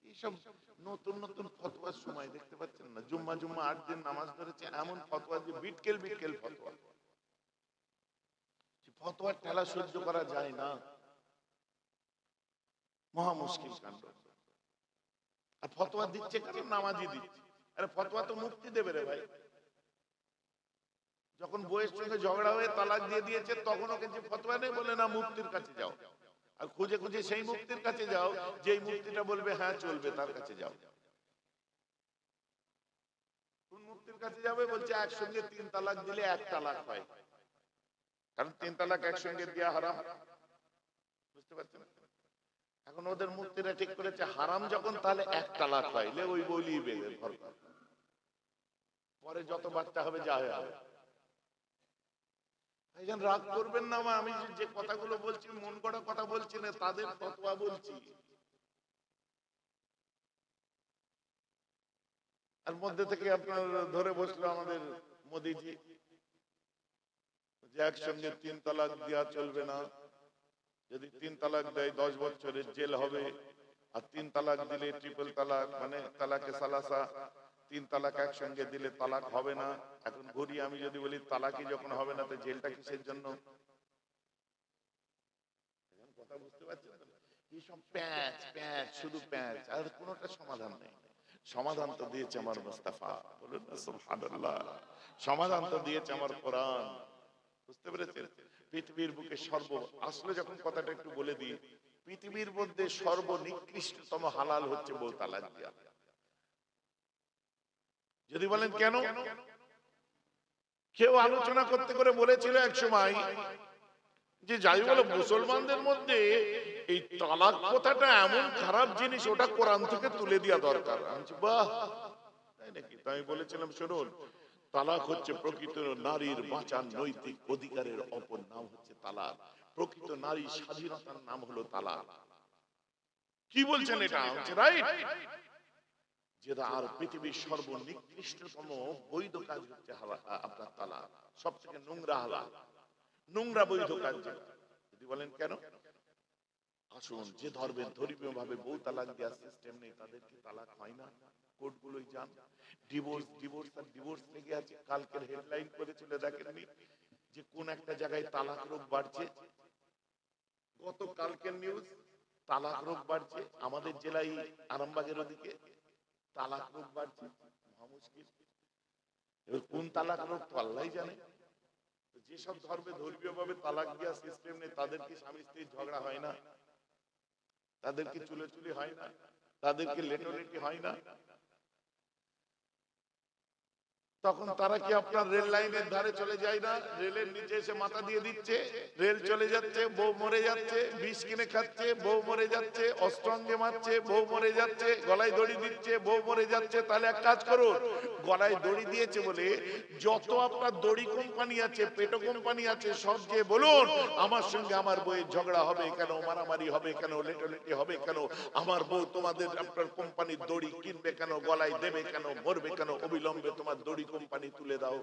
এইসব নতুন নতুন ফতোয়ার সময় দেখতে পাচ্ছেন না, জুম্মা জুম্মা 8 দিন নামাজ ধরেছে, এমন ফতোয়া যে বিটকেল বিটকেল ফতোয়া, ফতোয়ার ঠেলা সহ্য করা যায় না, মহা মুশকিল কাণ্ড। আর ফতোয়া দিচ্ছে কারণ নামাজি দিচ্ছে, আরে ফতোয়া তো মুক্তি দেবে রে ভাই। যখন বইয়ের সঙ্গে ঝগড়া হয়ে তালাক দিয়ে দিয়েছে তখন ওকে যে ফতোয়া নেই, বলে না মুফতির কাছে যাও, আর খুঁজে খুঁজে সেই মুফতির কাছে যাও যেই মুফতিটা বলবে হ্যাঁ চলবে, তার কাছে যাও। কোন মুফতির কাছে যাবে? বলছে একসঙ্গে 3 তালাক দিলে 1 তালাক হয়, কারণ 3 তালাক একসঙ্গে দেওয়া হারাম। বুঝতে পারছেন? এখন ওদের মুফতিরা ঠিক করেছে হারাম যখন, তাহলে 1 তালাক হয়, ওই বলি বেগে ঘর, পরে যত বাচ্চা হবে যা হবে। ভাইজান রাগ করবেন না, আমি যে কথাগুলো বলছি মন গড়া কথা বলছি না, তাদের ফতোয়া বলছি। আর মধ্যে থেকে আপনার ধরে বসলো আমাদের মোদিজি, যে একসঙ্গে 3 তালাক দেওয়া চলবে না, যদি 3 তালাক দেয় 10 বছরের জেল হবে, আর 3 তালাক দিলে ট্রিপল তালাক, মানে তালাকে সালাসা, 3 তালাক একসঙ্গে দিলে তালাক হবে না। এখন ঘুরি আমি যদি বলি তালাকই যখন হবে না তো জেলটা কিসের জন্য? কথা বুঝতে পারছেন? এই সব প্যাচ প্যাচ, শুধু প্যাচ, আর কোনোটা সমাধান নেই। সমাধান তো দিয়েছে আমার মুস্তাফা, বলুন না সুবহানাল্লাহ। সমাধান তো দিয়েছে আমার কোরআন। বুঝতে পেরেছেন? পৃথিবীর বুকে আসলে যখন কথাটা একটু বলে দিই, পৃথিবীর মধ্যে সর্বনিকৃষ্টতম হালাল হচ্ছে বউ তালাক দেওয়া। যদি বলেন কেন? কেউ আলোচনা করতে করে বলেছিল এক সময় যে যাই বলো মুসলমানদের মধ্যে এই তালাক কথাটা এমন খারাপ জিনিস, ওটা কোরআন থেকে তুলে দেওয়া দরকার। বাহ, তাই নাকি? তাই বলেছিলাম শুনুন, তালাক হচ্ছে প্রকৃত নারীর বাঁচার নৈতিক অধিকারের অপর নাম হচ্ছে তালাক। প্রকৃত নারী স্বাধীনতার নাম হলো তালাক। কি বলছেন এটা? রাইট। যেটা আর পৃথিবীর সর্বনিকৃষ্টতম বৈধ কাজ হচ্ছে আপনার তালাক, সব থেকে নোংরা হালাল, নোংরা বৈধ কাজ। যদি বলেন কেন? আসুন, যে ধর্মীয় ভাবে বউ তালাক দেওয়ার সিস্টেম নেই তাদেরকে তালাক হয় না। কোর্টগুলোই যান, ডিভোর্স লেগে আছে। কালকের হেডলাইন করেছিল দেখেননি যে কোন একটা জায়গায় তালাক রোগ বাড়ছে? গত কালকের নিউজ, তালাক রোগ বাড়ছে আমাদের জেলায় আরামবাগের ওদিকে, তালাক রোগ বাড়ছে। মুশকিল, এবার কোন তালাক রোগ তো আল্লাহই জানে। যেসব ধর্মীয় ভাবে তালাক দেওয়ার সিস্টেম নেই তাদেরকে স্বামী স্ত্রীর ঝগড়া হয় না, তাদেরকে চুলোচুলি হয় না, তাদেরকে লেটোলেটি হয় না, তখন তারা কি আপনার রেল লাইনের ধারে চলে যায় না? রেলের নিচে এসে মাথা দিয়ে দিচ্ছে, রেল চলে যাচ্ছে, বউ মরে যাচ্ছে, বিষ কিনে খাচ্ছে, বউ মরে যাচ্ছে, অস্ত্রঙ্গে মারছে, বউ মরে যাচ্ছে, গলায় দড়ি দিচ্ছে, বউ মরে যাচ্ছে। তাহলে এক কাজ করুন, গলায় দড়ি দিয়েছে বলে যত আপনার দড়ি কোম্পানি আছে, পেটো কোম্পানি আছে, সব যে বলুন আমার সঙ্গে আমার বউয়ের ঝগড়া হবে কেন, মারামারি হবে কেন, লেটোলেটি হবে কেন, আমার বউ তোমাদের আপনার কোম্পানির দড়ি কিনবে কেন, গলায় দেবে কেন, মরবে কেন, অবিলম্বে তোমার দড়ি কোম্পানি তুলে দাও,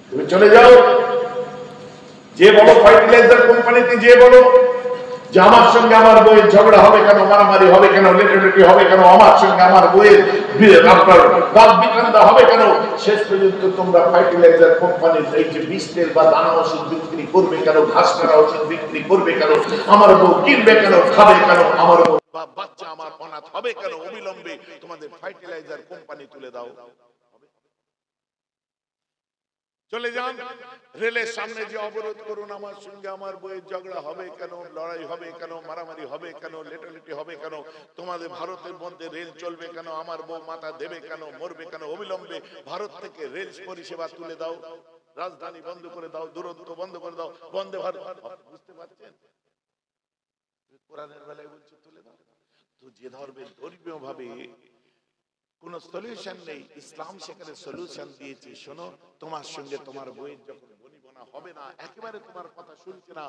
তুমি চলে যাও। যে বলো ফার্টিলাইজার কোম্পানিতে, যে বলো যে আমার সঙ্গে আমার বউয়ের ঝগড়া হবে কেন, মারামারি হবে কেন, লেটালেটি হবে কেন, আমার সঙ্গে আমার বউয়ের আপনার বাদ বিতণ্ডা হবে কেন, শেষ পর্যন্ত তোমরা ফার্টিলাইজার কোম্পানির এই যে বীজ তেল বা দানা ওষুধ বিক্রি করবে কেন, ঘাস মারা ওষুধ বিক্রি করবে কেন, আমার বউ কিনবে কেন, খাবে কেন, আমার বউ বা বাচ্চা আমার অনাথ হবে কেন, অবিলম্বে তোমাদের ফার্টিলাইজার কোম্পানি তুলে দাও। চলে যান রেলের সামনে যে অবরোধ করুন, আমার সঙ্গে আমার বইয়ের ঝগড়া হবে কেন, লড়াই হবে কেন, মারামারি হবে কেন, লেটালেটি হবে কেন, তোমাদের ভারতের মধ্যে রেল চলবে কেন, আমার বউ মাথা দেবে কেন, মরবে কেন, অবিলম্বে ভারত থেকে রেল পরিষেবা তুলে দাও, রাজধানী বন্ধ করে দাও, দুরন্ত বন্ধ করে দাও, বন্দে ভারত। বুঝতে পারছেন? কোরআনের বেলায় বলছে তুলে দাও। তো যে ধর্মের ধর্মীয় ভাবে কোন সলিউশন নেই, ইসলাম সেখানে সলিউশন দিয়েছে। শোনো, তোমার সঙ্গে তোমার বইয়ের যখন বনিবনা হবে না, একেবারে তোমার কথা শুনছে না,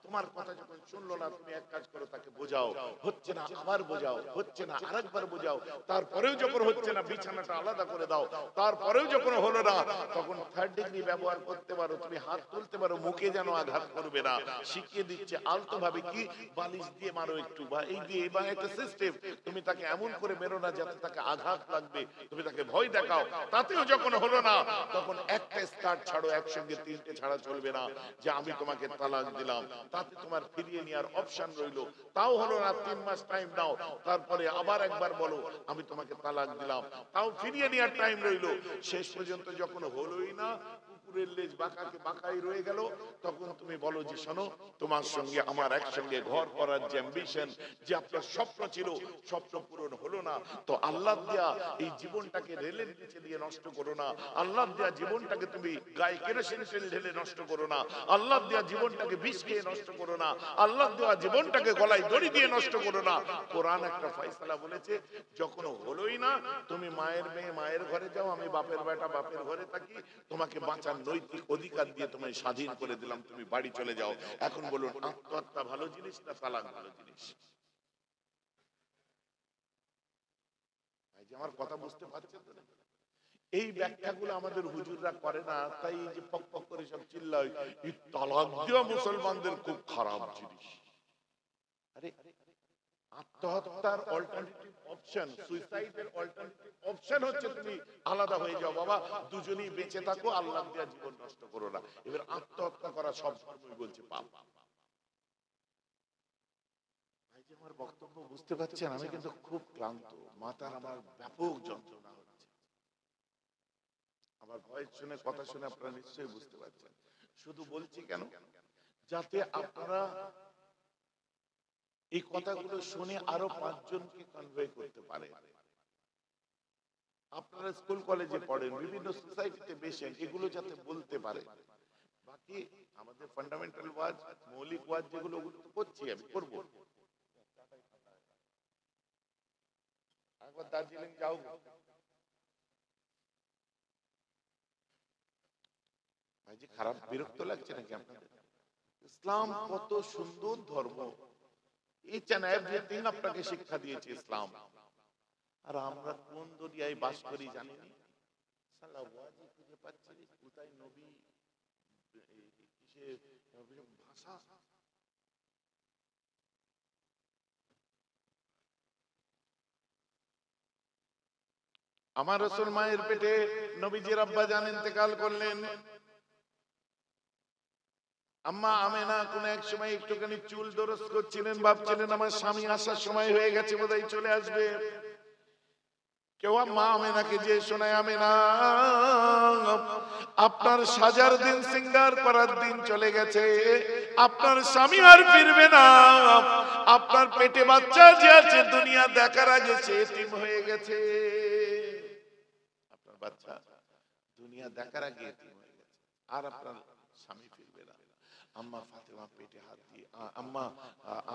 তোমার কথা যখন শুনলো না, তুমি এক কাজ করো, তাকে বোঝাও, হচ্ছে না আবার বোঝাও, হচ্ছে না আরেকবার বোঝাও, তারপরেও যখন হচ্ছে না বিছানাটা আলাদা করে দাও, তারপরেও যখন হলো না, তখন থার্ড ডিগ্রি ব্যবহার করতে পারো, তুমি হাত তুলতে পারো, মুখে যেন আঘাত করবে না, শিখিয়ে দিচ্ছে আলতো ভাবে, কি বালিশ দিয়ে মারো একটু, বা এই দিয়ে, বা একটা সিস্টেম, তুমি তাকে এমন করে মেরো না যাতে তাকে আঘাত লাগবে, তুমি তাকে ভয় দেখাও, তাতেও যখন হলো না, তখন একটা স্টার্ট ছাড়ো, একসঙ্গে তিনটে ছাড়া চলবে না, যে আমি তোমাকে তালাক দিলাম, তাতে তোমার ফিরিয়ে নেওয়ার অপশন রইলো, তাও হলো না, 3 মাস টাইম নাও, তারপরে আবার একবার বলো আমি তোমাকে তালাক দিলাম, তাও ফিরিয়ে নেওয়ার টাইম রইলো, শেষ পর্যন্ত যখন হলোই না, কুকুরের লেজ বাঁকাকে বাঁকাই রয়ে গেল, তখন তুমি বলো যে শোনো, তোমার সঙ্গে আমার একসঙ্গে ঘর করার যে অ্যাম্বিশন, যে আপনার স্বপ্ন ছিল, স্বপ্ন পূরণ হলো না, তো আল্লাহ দেয়া এই জীবনটাকে রেলের নিচে দিয়ে নষ্ট করো না, আল্লাহ দেয়া জীবনটাকে তুমি গায়ে কেরোসিন তেল ঢেলে নষ্ট করো না, আল্লাহ দেয়া জীবনটাকে বিষ খেয়ে নষ্ট করো না, আল্লাহ দেওয়া জীবনটাকে গলায় দড়ি দিয়ে নষ্ট করো না। কোরআন একটা ফয়সালা বলেছে, যখন হলোই না, তুমি মায়ের মেয়ে মায়ের ঘরে যাও, আমি বাপের বেটা বাপের ঘরে থাকি, তোমাকে বাঁচার নৈতিক অধিকার দিয়ে তোমায় স্বাধীন করে দিলাম, তুমি বাড়ি চলে যাও। এখন বলুন, আত্মহত্যা ভালো জিনিস না তালাক ভালো জিনিস? আমার কথা বুঝতে পারছেন তো? এই ব্যাখ্যাগুলো আমাদের হুজুররা করে না, তাই যে পক পক করে সব চিল্লায়, এই তালাক দেওয়া মুসলমানদের খুব খারাপ জিনিস। আরে আত্মহত্যার অল্টারনেটিভ অপশন, সুইসাইডের অল্টারনেটিভ অপশন হচ্ছে তুমি আলাদা হয়ে যাও, বাবা দুজনেই বেঁচে থাকো, আল্লাহ দেয়া জীবন নষ্ট করো না। এবার আত্মহত্যা করা সব ধর্মই বলছে পাপ। ভাই যে আমার বক্তব্য বুঝতে পারছেন? আমি কিন্তু খুব ক্লান্ত, মাথার আমার ব্যাপক যন্ত্রণা হচ্ছে, আমার ভয়েস শুনে কথা শুনে আপনারা নিশ্চয়ই বুঝতে পারছেন। শুধু বলছি কেন, যাতে আপনারা এই কথাগুলো শুনে আরো 5 জনকে কনভে করতে পারে। আপনারা স্কুল কলেজে পড়েন, বিভিন্ন সোসাইটিতে বেশেন, এগুলো যাতে বলতে পারে। বাকি আমাদের ফান্ডামেন্টাল ওয়াজ, মৌলিক ওয়াজ যেগুলো, ওগুলো তো করছি, আমি করব। একবার দার্জিলিং যাও, ভাই যে খারাপ বিরক্ত লাগছে নাকি আপনাদের? ইসলাম কত সুন্দর ধর্ম, ইচ এন্ড এভরিথিং আপনাকে শিক্ষা দিয়েছে ইসলাম। আর আমরা কোন দুনিয়ায় বাস করি জানি না, সালা ওয়াজি খুঁজে পাচ্ছি না, কোথায় নবী, কিসে ভাষা। আমার রাসূল মায়ের পেটে নবীজির আব্বা জান ইন্তেকাল করলেন। আম্মা আমেনা কোন এক সময় একটুখানি চুল দরজ করছিলেন, ভাবছিলেন আমার স্বামী আসার সময় হয়ে গেছে, বোধহয় চলে আসবে। কেউ আম্মা আমেনাকে যে শোনায়, আমেনা আপনার সাজার দিন, সিঙ্গার করার দিন চলে গেছে, আপনার স্বামী আর ফিরবে না, আপনার পেটে বাচ্চা যে আছে দুনিয়া দেখার আগে সে এতিম হয়ে গেছে, আপনার বাচ্চা দুনিয়া দেখার আগে এতিম হয়ে গেছে, আর আপনার স্বামী ফিরবে না। আম্মা ফাতেমা পেটে হাত দিয়ে, আম্মা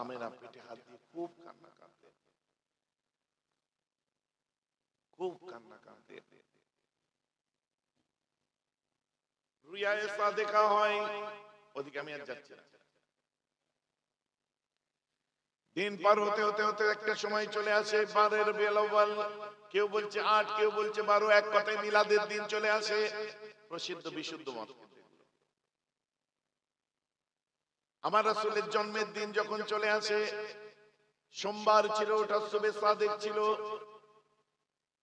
আমেনা পেটে হাত দিয়ে খুব কান্না কাঁদতে, খুব কান্না কাঁদতে। রুয়ায়ে সাদেকা হয়, ওদিকে আমি আর যাচ্ছি না। দিন পার হতে হতে হতে একটা সময় চলে আসে 12 রবিউল আউয়াল, কেউ বলছে 8, কেউ বলছে 12, এক কথায় মিলাদের দিন চলে আসে। প্রসিদ্ধ বিশুদ্ধ মত, আমার রাসূলের জন্মের দিন যখন চলে আসে, সোমবার ছিল, ওটা শুবে সাদেক ছিল।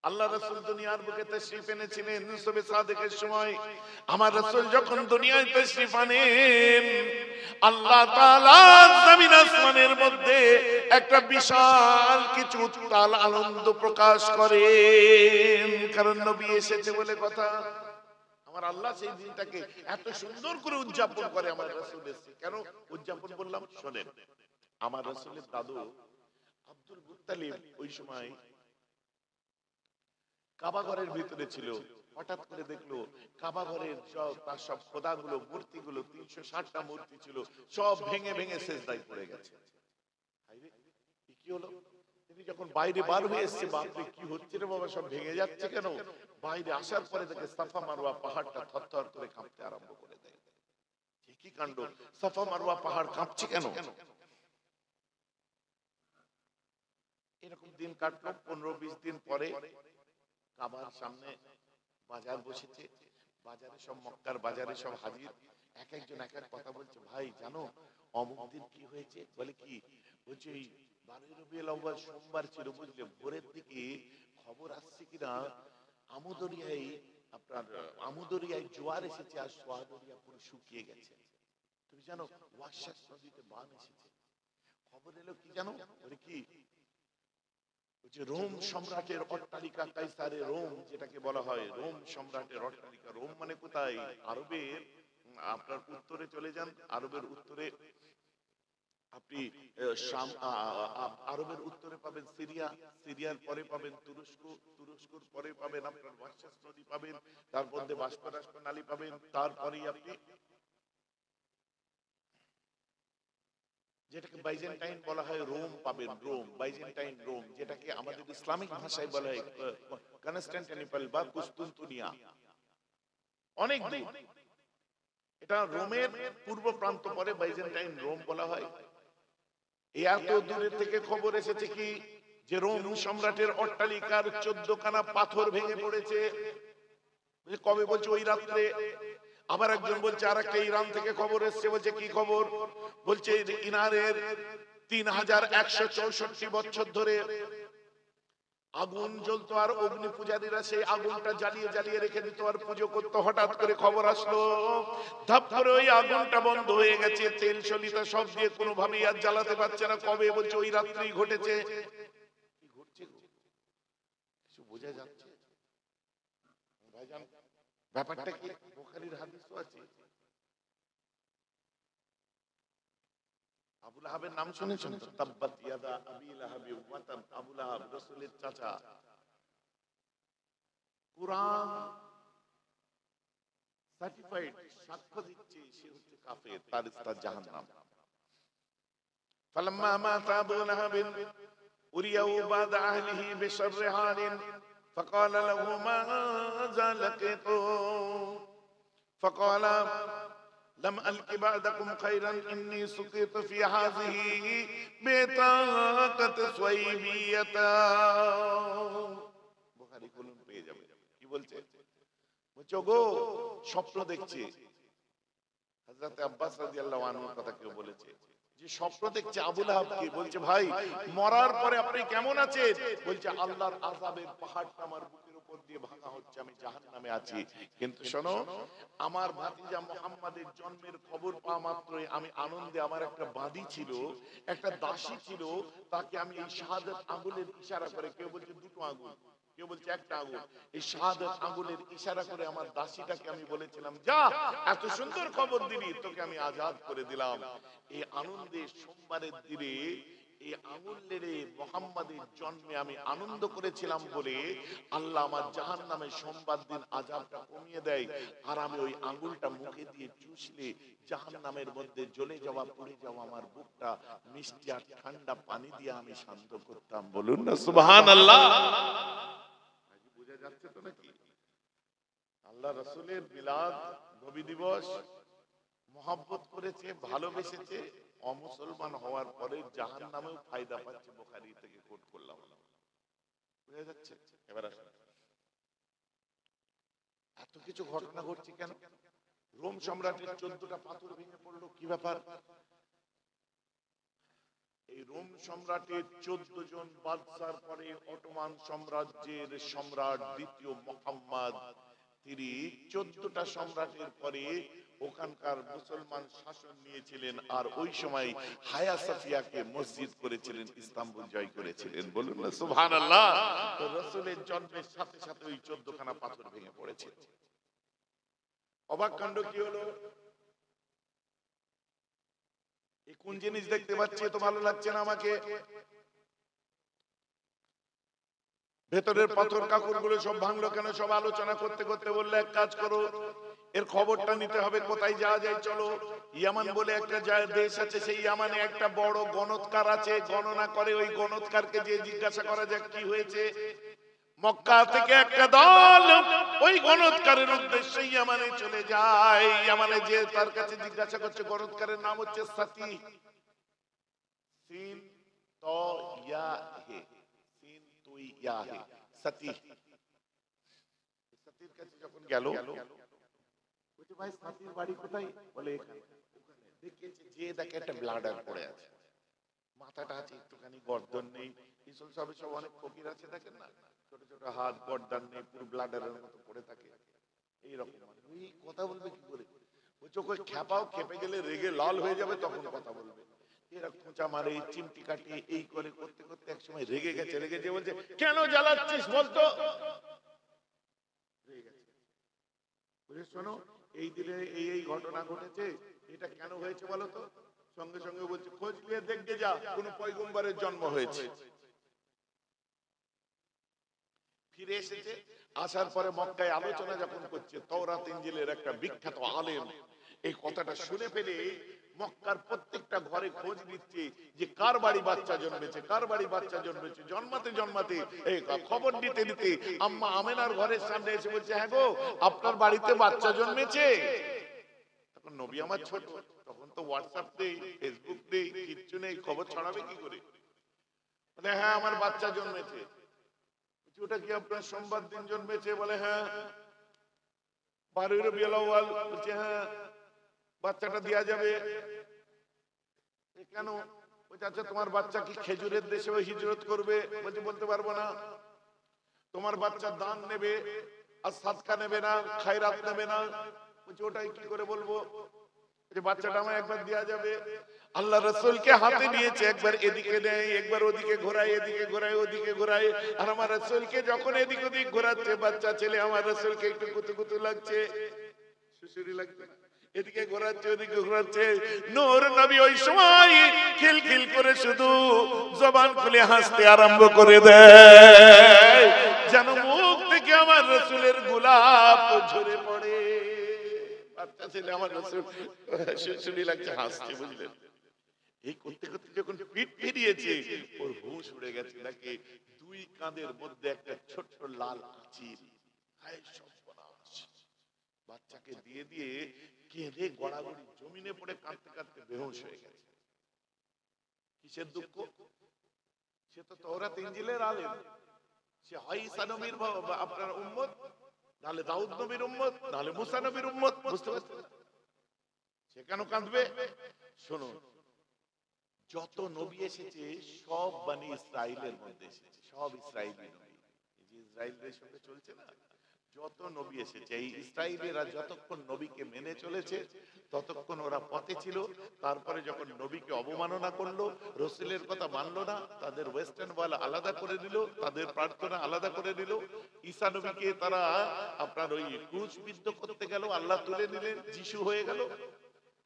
আল্লাহ রাসূল দুনিয়ার বুকে তাশরীফ এনেছিলেন শুবে সাদেকের সময়। আমার রাসূল যখন দুনিয়ায় তাশরীফ আনেন, আল্লাহ তাআলা জমিন আসমানের মধ্যে একটা বিশাল কিছু উত্তাল আনন্দ প্রকাশ করেন, কারণ নবী এসেছে বলে কথা। আমার আল্লাহ সেই দিনটাকে এত সুন্দর করে উদযাপন করে আমার রাসূল এসেছে। কেন উদযাপন বললাম শোনেন। আমার রাসূলের দাদু আব্দুল মুত্তালিব ওই সময় কাবা ঘরের ভিতরে ছিল। হঠাৎ করে দেখলো কাবা ঘরের তার সব খোদাগুলো মূর্তিগুলো 360টা মূর্তি ছিল সব ভেঙে ভেঙে সেজদায় পড়ে গেছে। কি হলো? তিনি যখন বাইরে বার হয়ে এসেছে, বাপরে কি হচ্ছে রে বাবা, সব ভেঙে যাচ্ছে কেন? বাইরে আসার পরে দেখে সাফা মারওয়া পাহাড়টা থরথর করে কাঁপতে আরম্ভ করে দেয়। কি কাণ্ড! সাফা মারওয়া পাহাড় কাঁপছে কেন? এরকম দিন কাটলো। 15-20 দিন পরে কাবার সামনে বাজার বসেছে। বাজারে সব মক্কার বাজারে সব হাজির। এক একজন এক এক কথা বলছে। ভাই জানো অমুক দিন কি হয়েছে? বলে কি? বলছে এই 12 রবিউল আউয়াল সোমবার ছিল, বুঝলে, ভোরের দিকে খবর আসছে কিনা আমুদরিয়ায় জোয়ার এসেছে আর সোয়াদরিয়া পুরো শুকিয়ে গেছে। তুমি জানো ওয়াশাস নদীতে বান এসেছে। খবর এলো কি জানো? বলে কি? রোম সম্রাটের অট্টালিকা কাইসারে রোম, যেটাকে বলা হয় রোম সম্রাটের অট্টালিকা। রোম মানে কোথায়? আরবের আপনার উত্তরে চলে যান। আরবের উত্তরে আপনি আরবের উত্তরে পাবেন সিরিয়া, সিরিয়ার পরে পাবেন তুরস্ক, তুরস্কর পরে পাবেন আপনার ওয়াশাস নদী পাবেন, তার মধ্যে বাষ্প নালী পাবেন, তারপরেই আপনি যেটাকে বাইজেন্টাইন বলা হয় রোম পাবেন। রোম, বাইজেন্টাইন রোম, যেটাকে আমাদের ইসলামিক ভাষায় বলা হয় কনস্টান্টিনোপল বা কুস্তুনতুনিয়া। অনেক দূর। এটা রোমের পূর্ব প্রান্ত পরে বাইজেন্টাইন রোম বলা হয়। এত দূরের থেকে খবর এসেছে কি যে রোম সম্রাটের অট্টালিকার 14 খানা পাথর ভেঙে পড়েছে। কবে? বলছে ওই রাত্রে। আবার একজন বলছে আর একটা ইরান থেকে খবর এসছে। বলছে কি খবর? বলছে ইরানের 3164 বছর ধরে আগুন জ্বলতো আর অগ্নি পূজারীরা সেই আগুনটা জ্বালিয়ে জ্বালিয়ে রেখে দিত আর পুজো করতো। হঠাৎ করে খবর আসলো ধাপ করে ওই আগুনটা বন্ধ হয়ে গেছে। তেল সলিতা সব দিয়ে কোনোভাবেই আর জ্বালাতে পারছে না। কবে? বলছে ওই রাত্রেই ঘটেছে। কি ঘটছে? কিছু বোঝা যাচ্ছে ভাইজান? ব্যাপারটা কি? বুখারীর হাদিস তো আছে। আবু লাহাবের নাম শুনেছেন? তাব্বাত ইয়াদা আবি লাহাবি ওয়া তাব। আবু লাহাব রাসূলের চাচা। কুরআন সার্টিফাইড সাক্ষ্য দিচ্ছে সে হচ্ছে কাফের, তার স্থান জাহান্নাম। ফালাম্মা মাতা আবু লাহাব উরিয়াউ বাদা আহলিহি বিশররি হালিন فقال له ماذا لقيتم فقال لم ألق بعدكم خيرا إني سقيت في هذه بطاقة سويبية। বুখারী খুলুন পেয়ে যাবে। কি বলছে? বলছে গো স্বপ্ন দেখছে। হযরত আব্বাস রাদিয়াল্লাহু আনহুর কথা কেউ বলেছে যে স্বপ্ন দেখছে আবু লাহাব। কি বলছে? ভাই মরার পরে আপনি কেমন আছেন? বলছে আল্লাহর আযাবের পাহাড়টা আমার বুকের উপর দিয়ে ভাঙা হচ্ছে, আমি জাহান্নামে আছি। কিন্তু শোনো, আমার ভাতিজা মুহাম্মাদের জন্মের খবর পাওয়া মাত্রই আমি আনন্দে, আমার একটা বাদী ছিল, একটা দাসী ছিল, তাকে আমি এই শাহাদাত আঙ্গুলের ইশারা করে, কেউ বলছে দুটো আঙ্গুল, কেউ বলছে একটা আঙ্গুল, এই শাহাদাত আঙ্গুলের ইশারা করে আমার দাসীটাকে আমি বলেছিলাম যা এত সুন্দর খবর দিলি, তোকে আমি আজাদ করে দিলাম। এই আনন্দে সোমবারের দিনে এই আঙ্গুল নেড়ে মুহাম্মাদের জন্মে আমি আনন্দ করেছিলাম বলে আল্লাহ আমার জাহান্নামে সোমবার দিন আযাবটা কমিয়ে দেয়। আর আমি ওই আঙ্গুলটা মুখে দিয়ে চুষলে জাহান্নামের মধ্যে জ্বলে যাওয়া পুড়ে যাওয়া আমার বুকটা মিষ্টি আর ঠান্ডা পানি দিয়ে আমি শান্ত করতাম। বলুন না সুবহানাল্লাহ। বোঝা যাচ্ছে তো নাকি? আল্লাহ রাসূলের মিলাদ নবী দিবস মহব্বত করেছে, ভালোবেসেছে, অমুসলমান হওয়ার পরে জাহান্নামেও ফায়দা পাচ্ছে। বুখারী থেকে কোট করলাম। বুঝা যাচ্ছে? এবার আসুন, এত কিছু ঘটনা ঘটছে কেন? রোম সম্রাটের 14টা পাথর ভেঙে পড়লো, কি ব্যাপার? এই রোম সম্রাটের 14 জন বাদশার পরে অটোমান সাম্রাজ্যের সম্রাট দ্বিতীয় মুহাম্মদ, তিনি 14টা সম্রাটের পরে ওখানকার মুসলমান শাসন নিয়েছিলেন। আর ওই সময় হায়া সাফিয়াকে মসজিদ করেছিলেন, ইস্তাম্বুল জয় করেছিলেন। বলুন না সুবহানাল্লাহ। তো রাসূলের জন্মের সাথে সাথে ওই 14 খানা পাথর ভেঙে পড়েছে। অবাক কাণ্ড কি হলো, কোন জিনিস দেখতে পাচ্ছি তো ভালো লাগছে না আমাকে। ভেতরের পাথর কাকুর গুলো সব ভাঙলো কেন? সব আলোচনা করতে করতে বললে এক কাজ করো, এর খবরটা নিতে হবে, কোথায় যাওয়া যায় চলো। ইয়ামান বলে একটা দেশ আছে, সেই ইয়ামানে একটা বড় গণৎকার আছে, গণনা করে। ওই গণৎকারকে যে জিজ্ঞাসা করা যাক কি হয়েছে। মক্কা থেকে একটা দল ওই গণৎকারের উদ্দেশ্যে ইয়ামানে চলে যায়। ইয়ামানে যে তার কাছে জিজ্ঞাসা করছে, গণৎকারের নাম হচ্ছে সাতি, সিন তো ইয়া হে, সিন তুই ইয়া হে, সাতি। সাতির কাছে যখন গেল, বলছে ভাই সাতির বাড়ি কোথায়? বলে এখানে। দেখেছে যে দেখে একটা ব্লাডার পড়ে আছে, মাথাটা আছে একটুখানি, গর্দন নেই। ইসল সবে সব অনেক ফকির আছে দেখেন না, ছোট ছোট হাত, গর্দন নেই, পুরো ব্লাডারের মতো পড়ে থাকে এইরকম। ওই কথা বলবে কি করে? ওই চোখে খেপাও, খেপে গেলে রেগে লাল হয়ে যাবে, তখন কথা বলবে। এরা খোঁচা মারে, চিমটি কাটে, এই করে করতে করতে এক সময় রেগে গেছে। রেগে যে বলছে, কেন জ্বালাচ্ছিস বলতো? রেগে গেছে। বুঝে শোনো, এই দিনে এই এই ঘটনা ঘটেছে, এটা কেন হয়েছে বলো তো? সঙ্গে সঙ্গে বলছে, খোঁজ নিয়ে দেখতে যা, কোন পয়গম্বরের জন্ম হয়েছে। ফিরে এসেছে, আসার পরে মক্কায় আলোচনা যখন করছে, তাওরাত ইনজিলের একটা বিখ্যাত আলেম এই কথাটা শুনে ফেলে মক্কার প্রত্যেকটা ঘরে খোঁজ নিচ্ছে যে কার বাড়ি বাচ্চা জন্মেছে, কার বাড়ি বাচ্চা জন্মেছে। জন্মাতে জন্মাতে এই খবর দিতে দিতে আম্মা আমেনার ঘরের সামনে এসে বলছে, হ্যাঁ গো, আপনার বাড়িতে বাচ্চা জন্মেছে। তখন নবী আমার ছোট, তখন তো হোয়াটসঅ্যাপ নেই, ফেসবুক নেই, কিচ্ছু নেই, খবর ছড়াবে কি করে? বলে হ্যাঁ আমার বাচ্চা জন্মেছে। ওটা কি আপনার সোমবার দিন জন্মেছে? বলে হ্যাঁ। 12 রবিউল আউয়াল। বলছে হ্যাঁ, বাচ্চাটা দেয়া যাবে। কেন? বলছে আচ্ছা তোমার বাচ্চা কি খেজুরের দেশে হিজরত করবে? বলছে বলতে পারবো না। তোমার বাচ্চা দান নেবে আর সাদকা নেবে না, খায়রাত নেবে না? বলছে ওটাই কি করে বলবো? যে বাচ্চাটা আমার একবার দেয়া যাবে। আল্লাহ রাসূলকে হাতে নিয়েছে, একবার এদিকে নেয়, একবার ওদিকে ঘোরায়, এদিকে ঘোরায়, ওদিকে ঘোরায়। আর আমার রাসূলকে যখন এদিক ওদিক ঘোরাচ্ছে, বাচ্চা ছেলে আমার রাসূলকে একটু কুতু কুতু লাগছে, সুসুরি লাগছে। এদিকে ঘোরাচ্ছে, ওদিকে ঘোরাচ্ছে। নূর নবী ওই সময় খিলখিল করে শুধু জবান খুলে হাসতে আরম্ভ করে দেয়, যেন মুখ থেকে আমার রাসূলের গোলাপ ঝরে পড়ে। বাচ্চা ছেলে আমার রাসূল সুসুরি লাগছে, হাসছে, বুঝলেন? এই করতে করতে যখন পিঠ ফিরিয়েছে, ওর হুঁশ উড়ে গেছে। নাকি দুই কাঁধের মধ্যে একটা ছোট্ট লাল আঁচিল। হায় সর্বনাশ! বাচ্চাকে দিয়ে দিয়ে কেঁদে গড়াগড়ি জমিনে পড়ে কাঁদতে কাঁদতে বেহুশ হয়ে গেছে। কিসের দুঃখ? সে তো তাওরাত ইনজিলের আলেম, সে হয় ঈসা নবীর আপনার উম্মত, নাহলে দাউদ নবীর উম্মত, নাহলে মুসা নবীর উম্মত। বুঝতে পারছেন? সে কেন কাঁদবে? শুনুন, যত নবী এসেছে সব বনি ইসরাইলের মধ্যে এসেছে, সব ইসরাইলি নবী। এই যে ইসরাইলদের সঙ্গে চলছে না, যত নবী এসেছে, এই ইসরাইলিরা যতক্ষণ নবীকে মেনে চলেছে ততক্ষণ ওরা পথে ছিল। তারপরে যখন নবীকে অবমাননা করলো, রাসূলের কথা মানলো না, তাদের ওয়েস্টার্ন ওয়াল আলাদা করে দিল, তাদের প্রার্থনা আলাদা করে দিল। ঈসা নবীকে তারা আপনার ওই ক্রুশবিদ্ধ করতে গেল, আল্লাহ তুলে নিলেন, যিশু হয়ে গেল।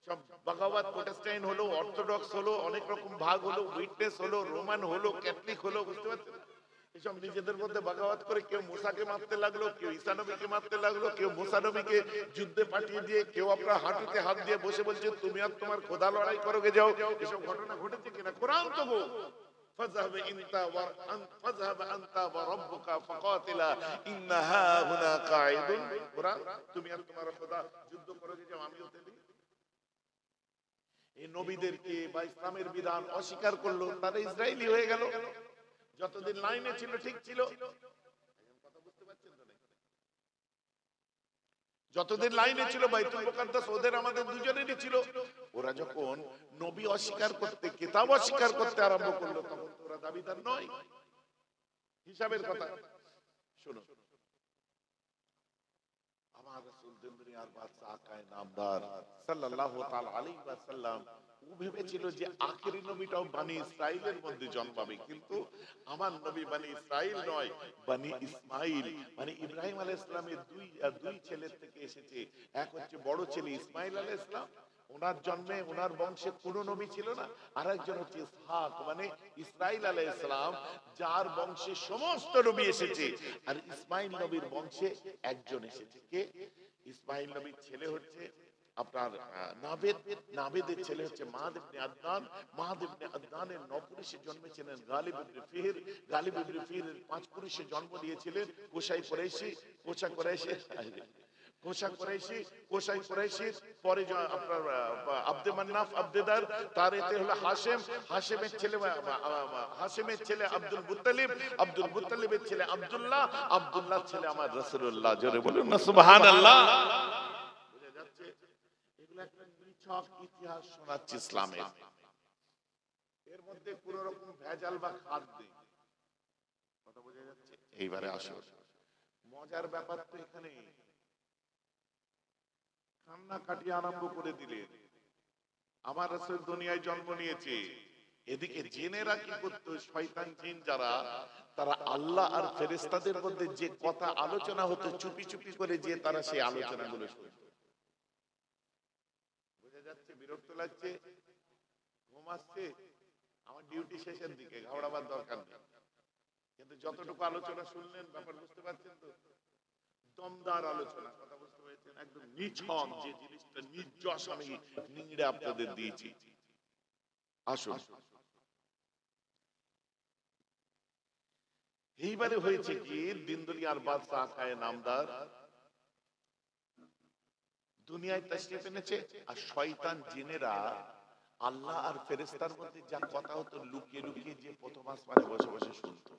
সব বাগাবাদ, প্রোটেস্টাইন হলো, অর্থোডক্স হলো, অনেক রকম ভাগ হলো, উইটনেস হলো, রোমান হলো, ক্যাথলিক হলো। বুঝতে পারছেন? এসব নিজেদের মধ্যে বাগাবাদ করে কেউ মুসাকে মারতে লাগলো, কেউ ঈসা নবীকে মারতে লাগলো, কেউ মুসা নবীকে যুদ্ধে পাঠিয়ে দিয়ে, কেউ আপনার হাঁটুতে হাত দিয়ে বসে বলছে তুমি আর তোমার খোদা লড়াই করো গে যাও। এসব ঘটনা ঘটেছে কিনা? কোরআন তো গো, ফাযহাব আনতা ওয়া রাব্বুকা ফাকাতিলা ইন্না হাহুনা কাঈদুন। কোরআন, তুমি আর তোমার খোদা যুদ্ধ করো গে যাও, আমিও তেলি। এই নবীদেরকে বা ইসলামের বিধান অস্বীকার করলো, তারা ইসরায়েলি হয়ে গেল। যতদিন লাইনে ছিল ঠিক ছিল। কথা বুঝতে পারছেন তো? যতদিন লাইনে ছিল বাইতুল মুকাদ্দাস ওদের আমাদের দুজনেরই ছিল। ওরা যখন নবী অস্বীকার করতে, কিতাব অস্বীকার করতে আরম্ভ করলো, তখন তো ওরা দাবিদার নয়। হিসাবের কথা শুনুন, আমার রাসূল দুনিয়ার বাদশা আকায়ে নামদার সাল্লাল্লাহু তাআলা আলাইহি ওয়াসাল্লাম ও ভেবেছিল যে আখেরি নবীটাও বানি ইসরাইলের মধ্যে জন্মাবে, কিন্তু আমার নবী বানি ইসরাইল নয়, বানি ইসমাইল মানে ইব্রাহিম আলাইহিস সালামের দুই ছেলের থেকে এসেছে। এক হচ্ছে বড় ছেলে ইসমাইল আলাইহিস সালাম, ওনার জন্মে ওনার বংশে কোনো নবী ছিল না, আর একজন হচ্ছে ইসহাক মানে ইসরাইল আলাইহিস সালাম, যার বংশে সমস্ত নবী এসেছে। আর ইসমাইল নবীর বংশে একজন এসেছে, কে? ইসমাইল নবীর ছেলে হচ্ছে আপনার নাবেদ, নাবেদের ছেলে হচ্ছে মাদ ইবনে আদনান, মাদ ইবনে আদনানের 9 পুরুষে জন্মেছিলেন গালিব ইবনে ফিহর, গালিব ইবনে ফিহরের 5 পুরুষে জন্ম দিয়েছিলেন কোসাই কুরাইশি, কোসাই কুরাইশির পরে আপনার আব্দে মান্নাফ আব্দেদার, তার এতে হলো হাশেম, হাশেমের ছেলে আব্দুল মুত্তালিব, আব্দুল মুত্তালিবের ছেলে আব্দুল্লাহ, আব্দুল্লাহর ছেলে আমার রাসূলুল্লাহ। জোরে বলুন না সুবহানাল্লাহ। বুঝা যাচ্ছে? এগুলো একটা নিছক ইতিহাস শোনাচ্ছে ইসলামের, এর মধ্যে কোন রকম ভেজাল বা খাদ নেই। কথা বোঝা যাচ্ছে? এইবারে আসো, মজার ব্যাপার তো এখানে, কান্না কাটিয়ে আরম্ভ করে দিলেন আমার রাসূল দুনিয়ায় জন্ম নিয়েছে। এদিকে জিনেরা কি করতো, শয়তান জিন যারা, তারা আল্লাহ আর ফেরেশতাদের মধ্যে যে কথা আলোচনা হতো চুপি চুপি করে যে তারা সেই আলোচনাগুলো শুনতো। বুঝা যাচ্ছে? বিরক্ত লাগছে, ঘুম আসছে, আমার ডিউটি শেষের দিকে, ঘাবড়াবার দরকার নেই, কিন্তু যতটুকু আলোচনা শুনলেন ব্যাপার বুঝতে পারছেন তো? দমদার আলোচনা, কথা বুঝতে পেরেছেন? একদম নিছক যে জিনিসটা নির্যশ আমি নিংড়ে আপনাদের দিয়েছি। আসুন, এইবারে হয়েছে কি, দিন দুনিয়ার বাদশা আকায়ে নামদার দুনিয়ায় তাশরীফ এনেছে, আর শয়তান জিনেরা আল্লাহ আর ফেরেশতার মধ্যে যা কথা হতো লুকিয়ে লুকিয়ে যে প্রথম আসমানে বসে বসে শুনতো।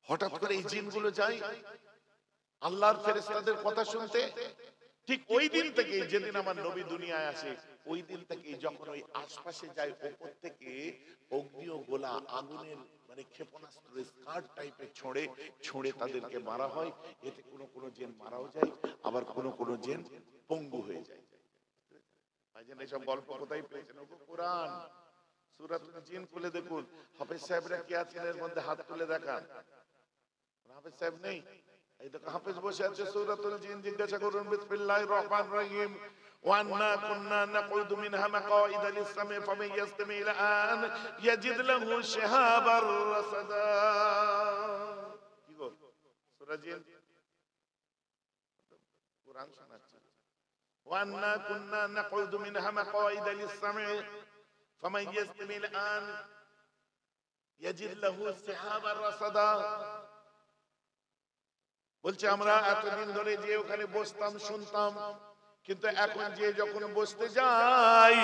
হঠাৎ করে এই জিনগুলো যায় আল্লাহর ফেরেশতাদের কথা শুনতে। ঠিক ওই দিন থেকে, যেদিন আমার নবী দুনিয়ায় আসে, ওই দিন থেকে যখন ওই আশপাশে যায়, উপর থেকে অগ্নিও গোলা আগুনের মানে ক্ষেপণাস্ত্র স্কার্ট টাইপের ছড়ে তাদেরকে মারা হয়। এতে কোনো জিন মারাও যায়, আবার কোনো জিন পঙ্গু হয়ে যায়। ভাইজান এইসব গল্প কোথায় পেয়েছেন? কোরআন সূরাতুল জিন খুলে দেখুন। হাফেজ সাহেবরা কি আছেন এর মধ্যে? হাত তুলে দেখান। হাফেজ সাহেব নেই? এই দেখো হাফেজ বসে আছে। সূরাতুল জিন জিজ্ঞাসা করুন, বিসমিল্লাহির রহমানির রহিম, ওয়ান্না কুন্না নাকুদু মিনহা মাকাইদা লিস-সামি ফামান ইয়াসতামি আল-আন ইয়াজিদ লাহু শিহাবার রাসাদা। কি গো সূরা জিন কোরআন শোনাচ্ছে। ওয়ান্না কুন্না নাকুদু মিনহা মাকাইদা লিস-সামি ফামান ইয়াসতামি আল-আন ইয়াজিদ লাহু শিহাবার রাসাদা। বলছে আমরা এতদিন ধরে যে ওখানে বসতাম শুনতাম, কিন্তু এখন যে যখন বসতে যাই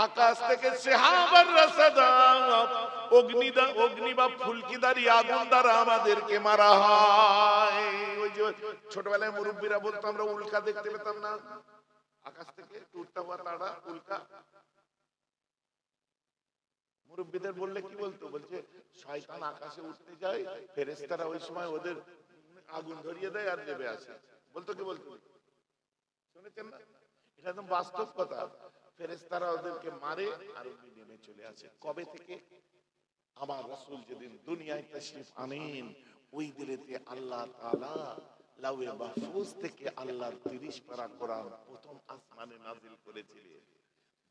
আকাশ থেকে শিহাবার রাসাদা অগ্নি বা ফুলকিদারি আগুন দ্বারা আমাদেরকে মারা হয়। ওই যে ছোটবেলায় মুরব্বীরা বলতো আমরা উল্কা দেখতে পেতাম না, আকাশ থেকে উঠতে হওয়া তারা উল্কা। মুরব্বীদের বললে কি বলতো? বলছে শয়তান আকাশে উঠতে যায়, ফেরেশতারা ওই সময় ওদের আগুন ধরিয়ে দেয় আর নেমে আসে। বলতো কি বলতো? শুনেছেন না? এটা একদম বাস্তব কথা। ফেরেশতারা ওদেরকে মারে আর ওই নেমে চলে আসে। কবে থেকে? আমার রাসূল যেদিন দুনিয়ায় তাশরীফ আনেন, ওই দিনেতে আল্লাহ তাআলা লাউহে মাহফুজ থেকে আল্লাহর 30 পারা কোরআন প্রথম আসমানে নাযিল করেছিলেন।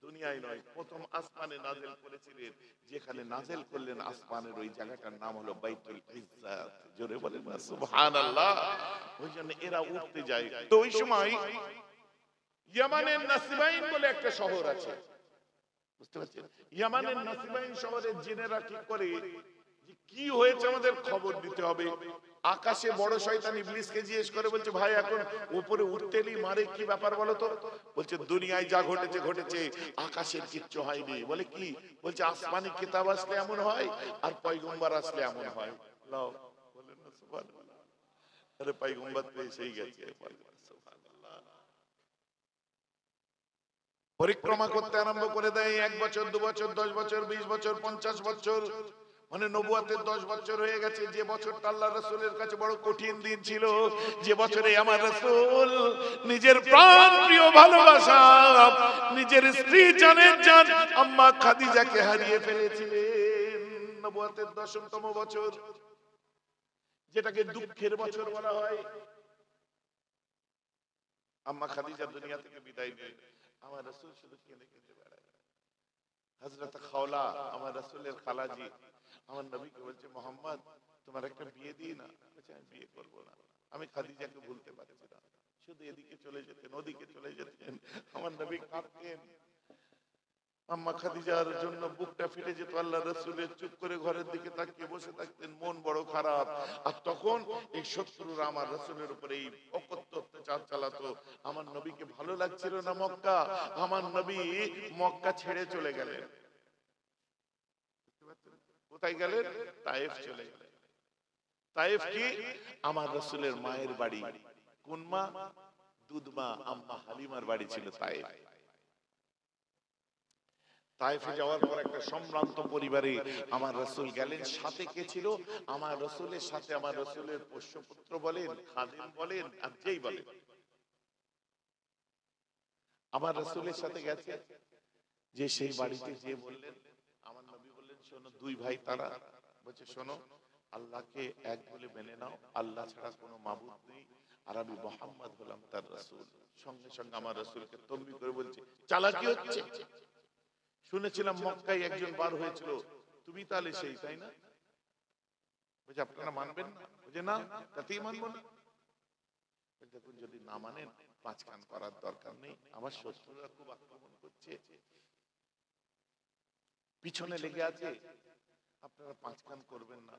দুনিয়ায় নয়, প্রথম আসমানে নাযিল করেছিলেন। যেখানে নাযিল করলেন আসমানের ওই জায়গাটার নাম হলো বাইতুল ইজ্জাত। জোরে বলেন না সুবহানাল্লাহ। ওই জন্য এরা উঠতে যায়। তো ওই সময় ইয়ামানের নাসিবাইন বলে একটা শহর আছে, বুঝতে পারছেন? ইয়ামানের নাসিবাইন শহরের জিনেরা ঠিক করে যে কি হয়েছে আমাদের খবর দিতে হবে। আকাশে বড় শয়তান ইবলিসকে জিজ্ঞেস করে, বলছে ভাই এখন উপরে উঠতেলি মারে, কি ব্যাপার বলো তো? বলছে দুনিয়ায় যা ঘটেছে ঘটেছে, আকাশের কিচ্ছু হয়নি। বলে কি? বলছে আসমানি কিতাব আসলে এমন হয় আর পয়গম্বর আসলে এমন হয়। লাও বলেন না সুবহানাল্লাহ। আরে পয়গম্বর তো এসেই গেছে, সুবহানাল্লাহ। পরিক্রমা করতে আরম্ভ করে দেয়। 1 বছর 2 বছর 10 বছর 20 বছর 50 বছর মানে নবুয়তের 10 বছর হয়ে গেছে, যে বছরটা আল্লাহ রাসূলের কাছে বড় কঠিন দিন ছিল, যে বছরে আমার রাসূল নিজের প্রাণ প্রিয় ভালোবাসা নিজের স্ত্রী জানের জান আম্মা খাদিজাকে হারিয়ে ফেলেছিলেন। নবুয়তের 10তম বছর, যেটাকে দুঃখের বছর বলা হয়। আম্মা খাদিজা দুনিয়া থেকে বিদায় নিয়ে আমার রাসূল শুধু কেঁদে কেঁদে বেড়ায়। হযরত খাওলা আমার রাসূলের খালাজি আমার নবীকে বলছে, মোহাম্মদ তোমার একটা বিয়ে দিই না? বলছে আমি বিয়ে করব না। আমি খাদিজাকে ভুলতে পারছি না। শুধু এদিকে চলে যেতেন, ওদিকে চলে যেতেন, আমার নবী কাঁদতেন। আম্মা খাদিজার জন্য বুকটা ফেটে যেত। আল্লাহ রাসূলের চুপ করে ঘরের দিকে তাকিয়ে বসে থাকতেন, মন বড় খারাপ। আর তখন এই শত্রুরা আমার রাসূলের উপরে এই অকথ্য অত্যাচার চালাতো। আমার নবীকে ভালো লাগছিল না মক্কা, আমার নবী মক্কা ছেড়ে চলে গেলেন। কোথায় গেলেন? তায়েফ চলে গেলেন। তায়েফ কি? আমার রাসূলের মায়ের বাড়ি। কোন মা? দুধমা আম্মা হালিমার বাড়ি ছিল তায়েফ। তায়েফে যাওয়ার পর একটা সম্ভ্রান্ত পরিবারে আমার রাসূল গেলেন। সাথে কে ছিল? আমার রাসূলের সাথে আমার রাসূলের পোষ্যপুত্র বলেন, খাদিম বলেন, আর যেই বলেন, আমার রাসূলের সাথে গেছে। যে সেই বাড়িতে যে বললেন, আমার নবী বললেন, শোনো, দুই ভাই তারা বলছে, শোনো, আল্লাহকে এক বলে মেনে নাও, আল্লাহ ছাড়া কোনো মাবুদ নেই, আর আমি মুহাম্মদ হলাম তার রাসূল। সঙ্গে সঙ্গে আমার রাসূলকে তকবীর করে বলছে, চালাকি হচ্ছে। শুনেছিলাম মক্কায় একজন বার হয়েছিল, তুমি তাহলে সেই, তাই না? বলছে আপনারা মানবেন না? বলছে না, তাতেই মানবো না। দেখুন, যদি না মানেন পাঁচ কান করার দরকার নেই, আমার শত্রুরা খুব আক্রমণ করছে, পিছনে লেগে আছে, আপনারা পাঁচ কান করবেন না।